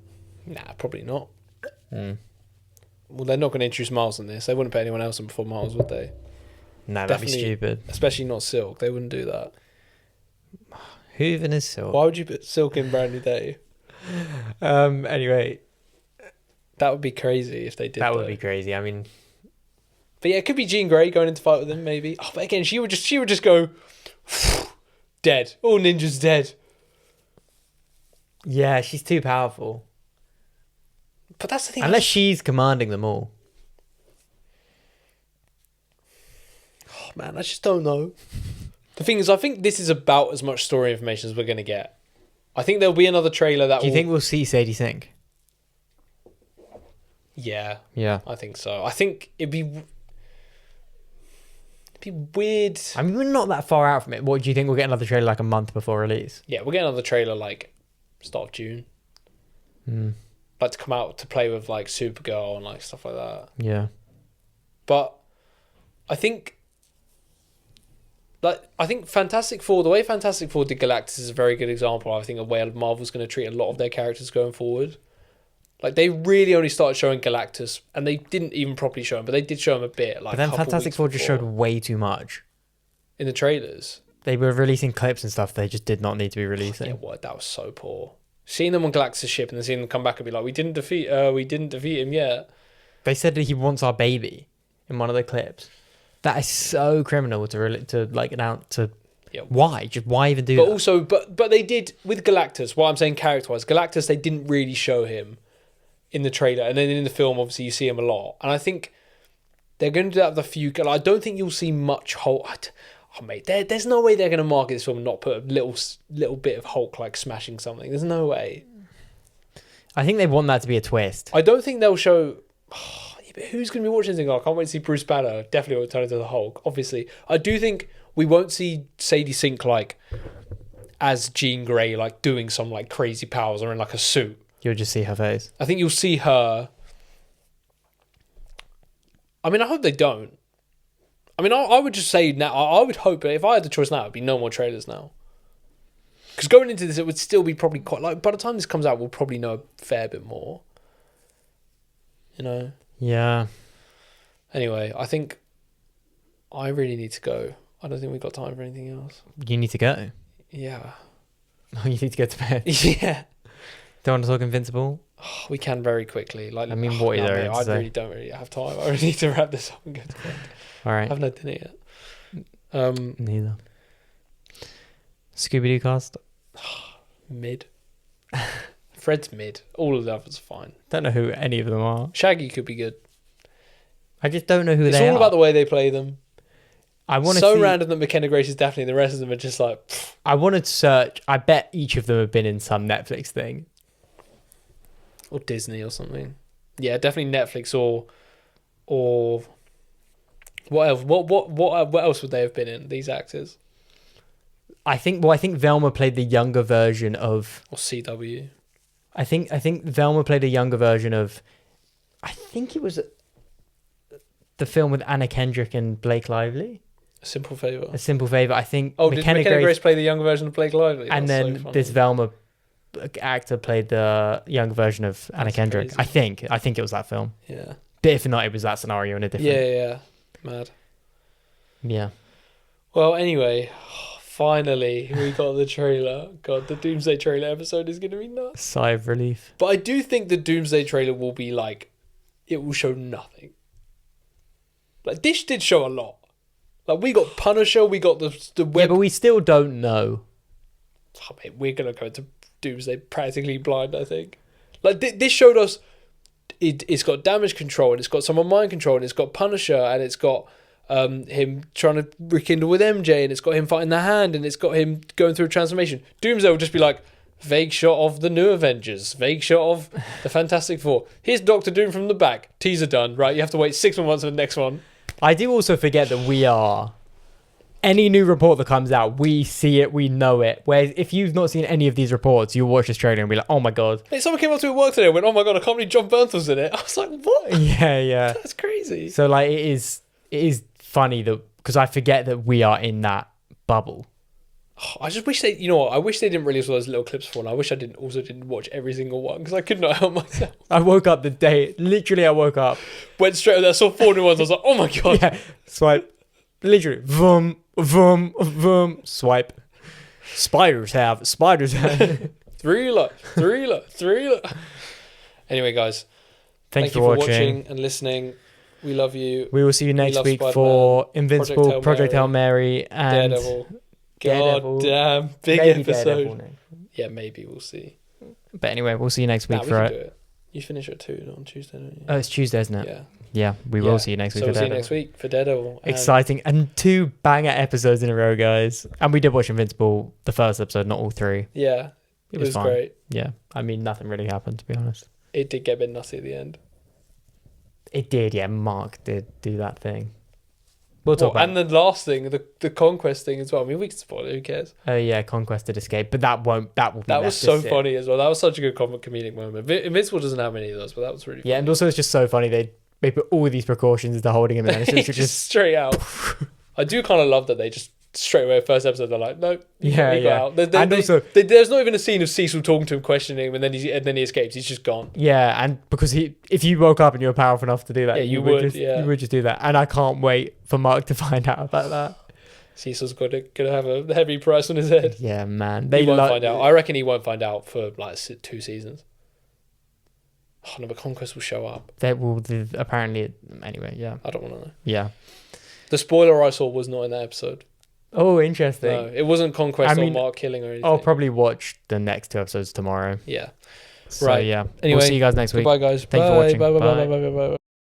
nah, probably not. Mm. Well, they're not going to introduce Miles in this. They wouldn't put anyone else in before Miles, would they? Nah, that'd be Definitely. stupid. Especially not Silk. They wouldn't do that. Who even is Silk? Why would you put Silk in Brand New Day? Anyway, That would be crazy if they did. that would be crazy. I mean, But yeah, it could be Jean Grey going into fight with him, maybe. Oh, but again, she would just go dead. All ninjas dead. yeah, she's too powerful. But that's the thing. Unless she's commanding them all. Oh man, I just don't know. The thing is, I think this is about as much story information as we're going to get. I think there'll be another trailer that Do you think we'll see Sadie Sink? Yeah, Yeah. I think so. I think it'd be weird. I mean, we're not that far out from it. What do you think? We'll get another trailer like a month before release? Yeah, we'll get another trailer like start of June. Mm. Like to come out to play with like Supergirl and like stuff like that. Yeah. But I think Fantastic Four, the way Fantastic Four did Galactus is a very good example, I think, of where Marvel's going to treat a lot of their characters going forward. Like, they really only started showing Galactus, and they didn't even properly show him, but they did show him a bit. Like, But then Fantastic Four just showed way too much. in the trailers. They were releasing clips and stuff they just did not need to be releasing. Yeah, what? That was so poor. Seeing them on Galactus' ship and then seeing them come back and be like, we didn't defeat him yet. They said that he wants our baby in one of the clips. That is so criminal to announce to. Yeah. Why? Just why even do But that? also, but they did with Galactus. What I'm saying character-wise, Galactus, they didn't really show him in the trailer, and then in the film, obviously, you see him a lot. And I think they're going to do that with a few. I don't think you'll see much Hulk. Oh mate, there's no way they're going to market this film and not put a little bit of Hulk like smashing something. There's no way. I think they want that to be a twist. I don't think they'll show. But who's going to be watching this thing? I can't wait to see Bruce Banner. Definitely will turn into the Hulk. Obviously, I do think we won't see Sadie Sink like as Jean Grey, like doing some like crazy powers or in like a suit. You'll just see her face. I think you'll see her. I mean, I hope they don't. I mean, I would just say now. I would hope that if I had the choice now, it'd be no more trailers now. Because going into this, it would still be probably quite like. By the time this comes out, we'll probably know a fair bit more. You know. Yeah. Anyway, I think I really need to go. I don't think we've got time for anything else. You need to go. Yeah. You need to go to bed. Yeah. Don't want to talk Invincible? Oh, we can very quickly. Like, I mean, what is there mate, to I say? really don't really have time. I really need to wrap this up and go to bed. All I right. haven't had dinner yet. Neither. Scooby-Doo cast? Mid. Fred's mid. All of the others are fine. Don't know who any of them are. Shaggy could be good. I just don't know who It's they all are. about the way they play them. I want to So see, random that McKenna Grace is Daphne, the rest of them are just like... pfft. I want to search. I bet each of them have been in some Netflix thing. Or Disney or something. Yeah, definitely Netflix or What else? What else would they have been in? These actors I think Velma played the younger version of. or CW? I think Velma played a younger version of. I think it was the film with Anna Kendrick and Blake Lively. A Simple Favor. A Simple Favor. I think. Oh, did McKenna Grace play the younger version of Blake Lively? And That's then so funny. this Velma actor played the younger version of Anna That's Kendrick. crazy. I think it was that film. Yeah. But if not, it was that scenario in a different. Yeah. Mad. Yeah. Well, anyway, finally we got the trailer. God, the Doomsday trailer episode is going to be nuts. Sigh of relief. But I do think the Doomsday trailer will be like, it will show nothing. Like, this did show a lot. Like, we got Punisher, we got the web. Yeah, but we still don't know. Oh, mate, we're going to go to Doomsday practically blind, I think. Like, this showed us it's got damage control, and it's got some mind control, and it's got Punisher, and it's got him trying to rekindle with MJ, and it's got him fighting the Hand, and it's got him going through a transformation. Doomsday will just be like, vague shot of the new Avengers, vague shot of the Fantastic Four. Here's Doctor Doom from the back. Teaser done. Right, you have to wait 6 more months for the next one. I do also forget that we are. Any new report that comes out, we see it, we know it. Whereas if you've not seen any of these reports, you'll watch this trailer and be like, oh my God. Hey, someone came up to me at work today and went, oh my God, I can't believe John Bernthal's in it. I was like, what? Yeah. That's crazy. So like it is funny that because I forget that we are in that bubble. I just wish they, you know what, I wish they didn't release all those little clips for one. I wish I didn't watch every single one because I could not help myself. I woke up I woke up. Went straight there, saw 4 new ones. I was like, oh my God. Yeah, swipe. Literally, vroom, swipe. Spiders have. Three. Anyway, guys, Thanks thank you for watching and listening. We love you. We will see you next love week Spider-Man, for Invincible, Project Hail Project Hail Mary, and Daredevil. Daredevil. God damn, big maybe episode. Daredevil next. Yeah, maybe we'll see. But anyway, we'll see you next week We for can do it. it. You finish at 2 on Tuesday, don't you? Oh, it's Tuesday, isn't it? Yeah. Yeah, we will see you next week So for we'll see you Daredevil. next week for Daredevil. And Exciting. And 2 banger episodes in a row, guys. And we did watch Invincible, the first episode, not all 3. Yeah, it was fine. great. Yeah. I mean, nothing really happened, to be honest. It did get a bit nutty at the end. It did, yeah. Mark did do that thing. We'll talk about and the last thing, the conquest thing as well. I mean, we can spoil it. Who cares? Oh yeah, Conquest did escape, but that will be That was left so to sit. funny as well. That was such a good comedic moment. Invincible doesn't have many of those, but that was really funny. Yeah, and also it's just so funny they put all these precautions into holding him, and then it's just straight out. I do kind of love that they just straight away first episode they're like, no, Yeah, he got yeah. out. And also- There's not even a scene of Cecil talking to him, questioning him, and then he escapes. He's just gone. yeah, and because if you woke up and you were powerful enough to do that, Yeah, you would, yeah. you would just do that, and I can't wait for Mark to find out about that. Cecil's gonna have a heavy price on his head. Yeah, man, He won't find out. I reckon he won't find out for like 2 seasons. Oh no, but Conquest will show up. That will apparently anyway. Yeah, I don't want to know. yeah. The spoiler I saw was not in that episode. Oh, interesting. No, it wasn't Conquest I mean, or Mark killing or anything. I'll probably watch the next 2 episodes tomorrow. Yeah. So Right. yeah, Anyway, we'll see you guys next week. Goodbye, guys. Thank you for watching. Bye. Bye. Bye.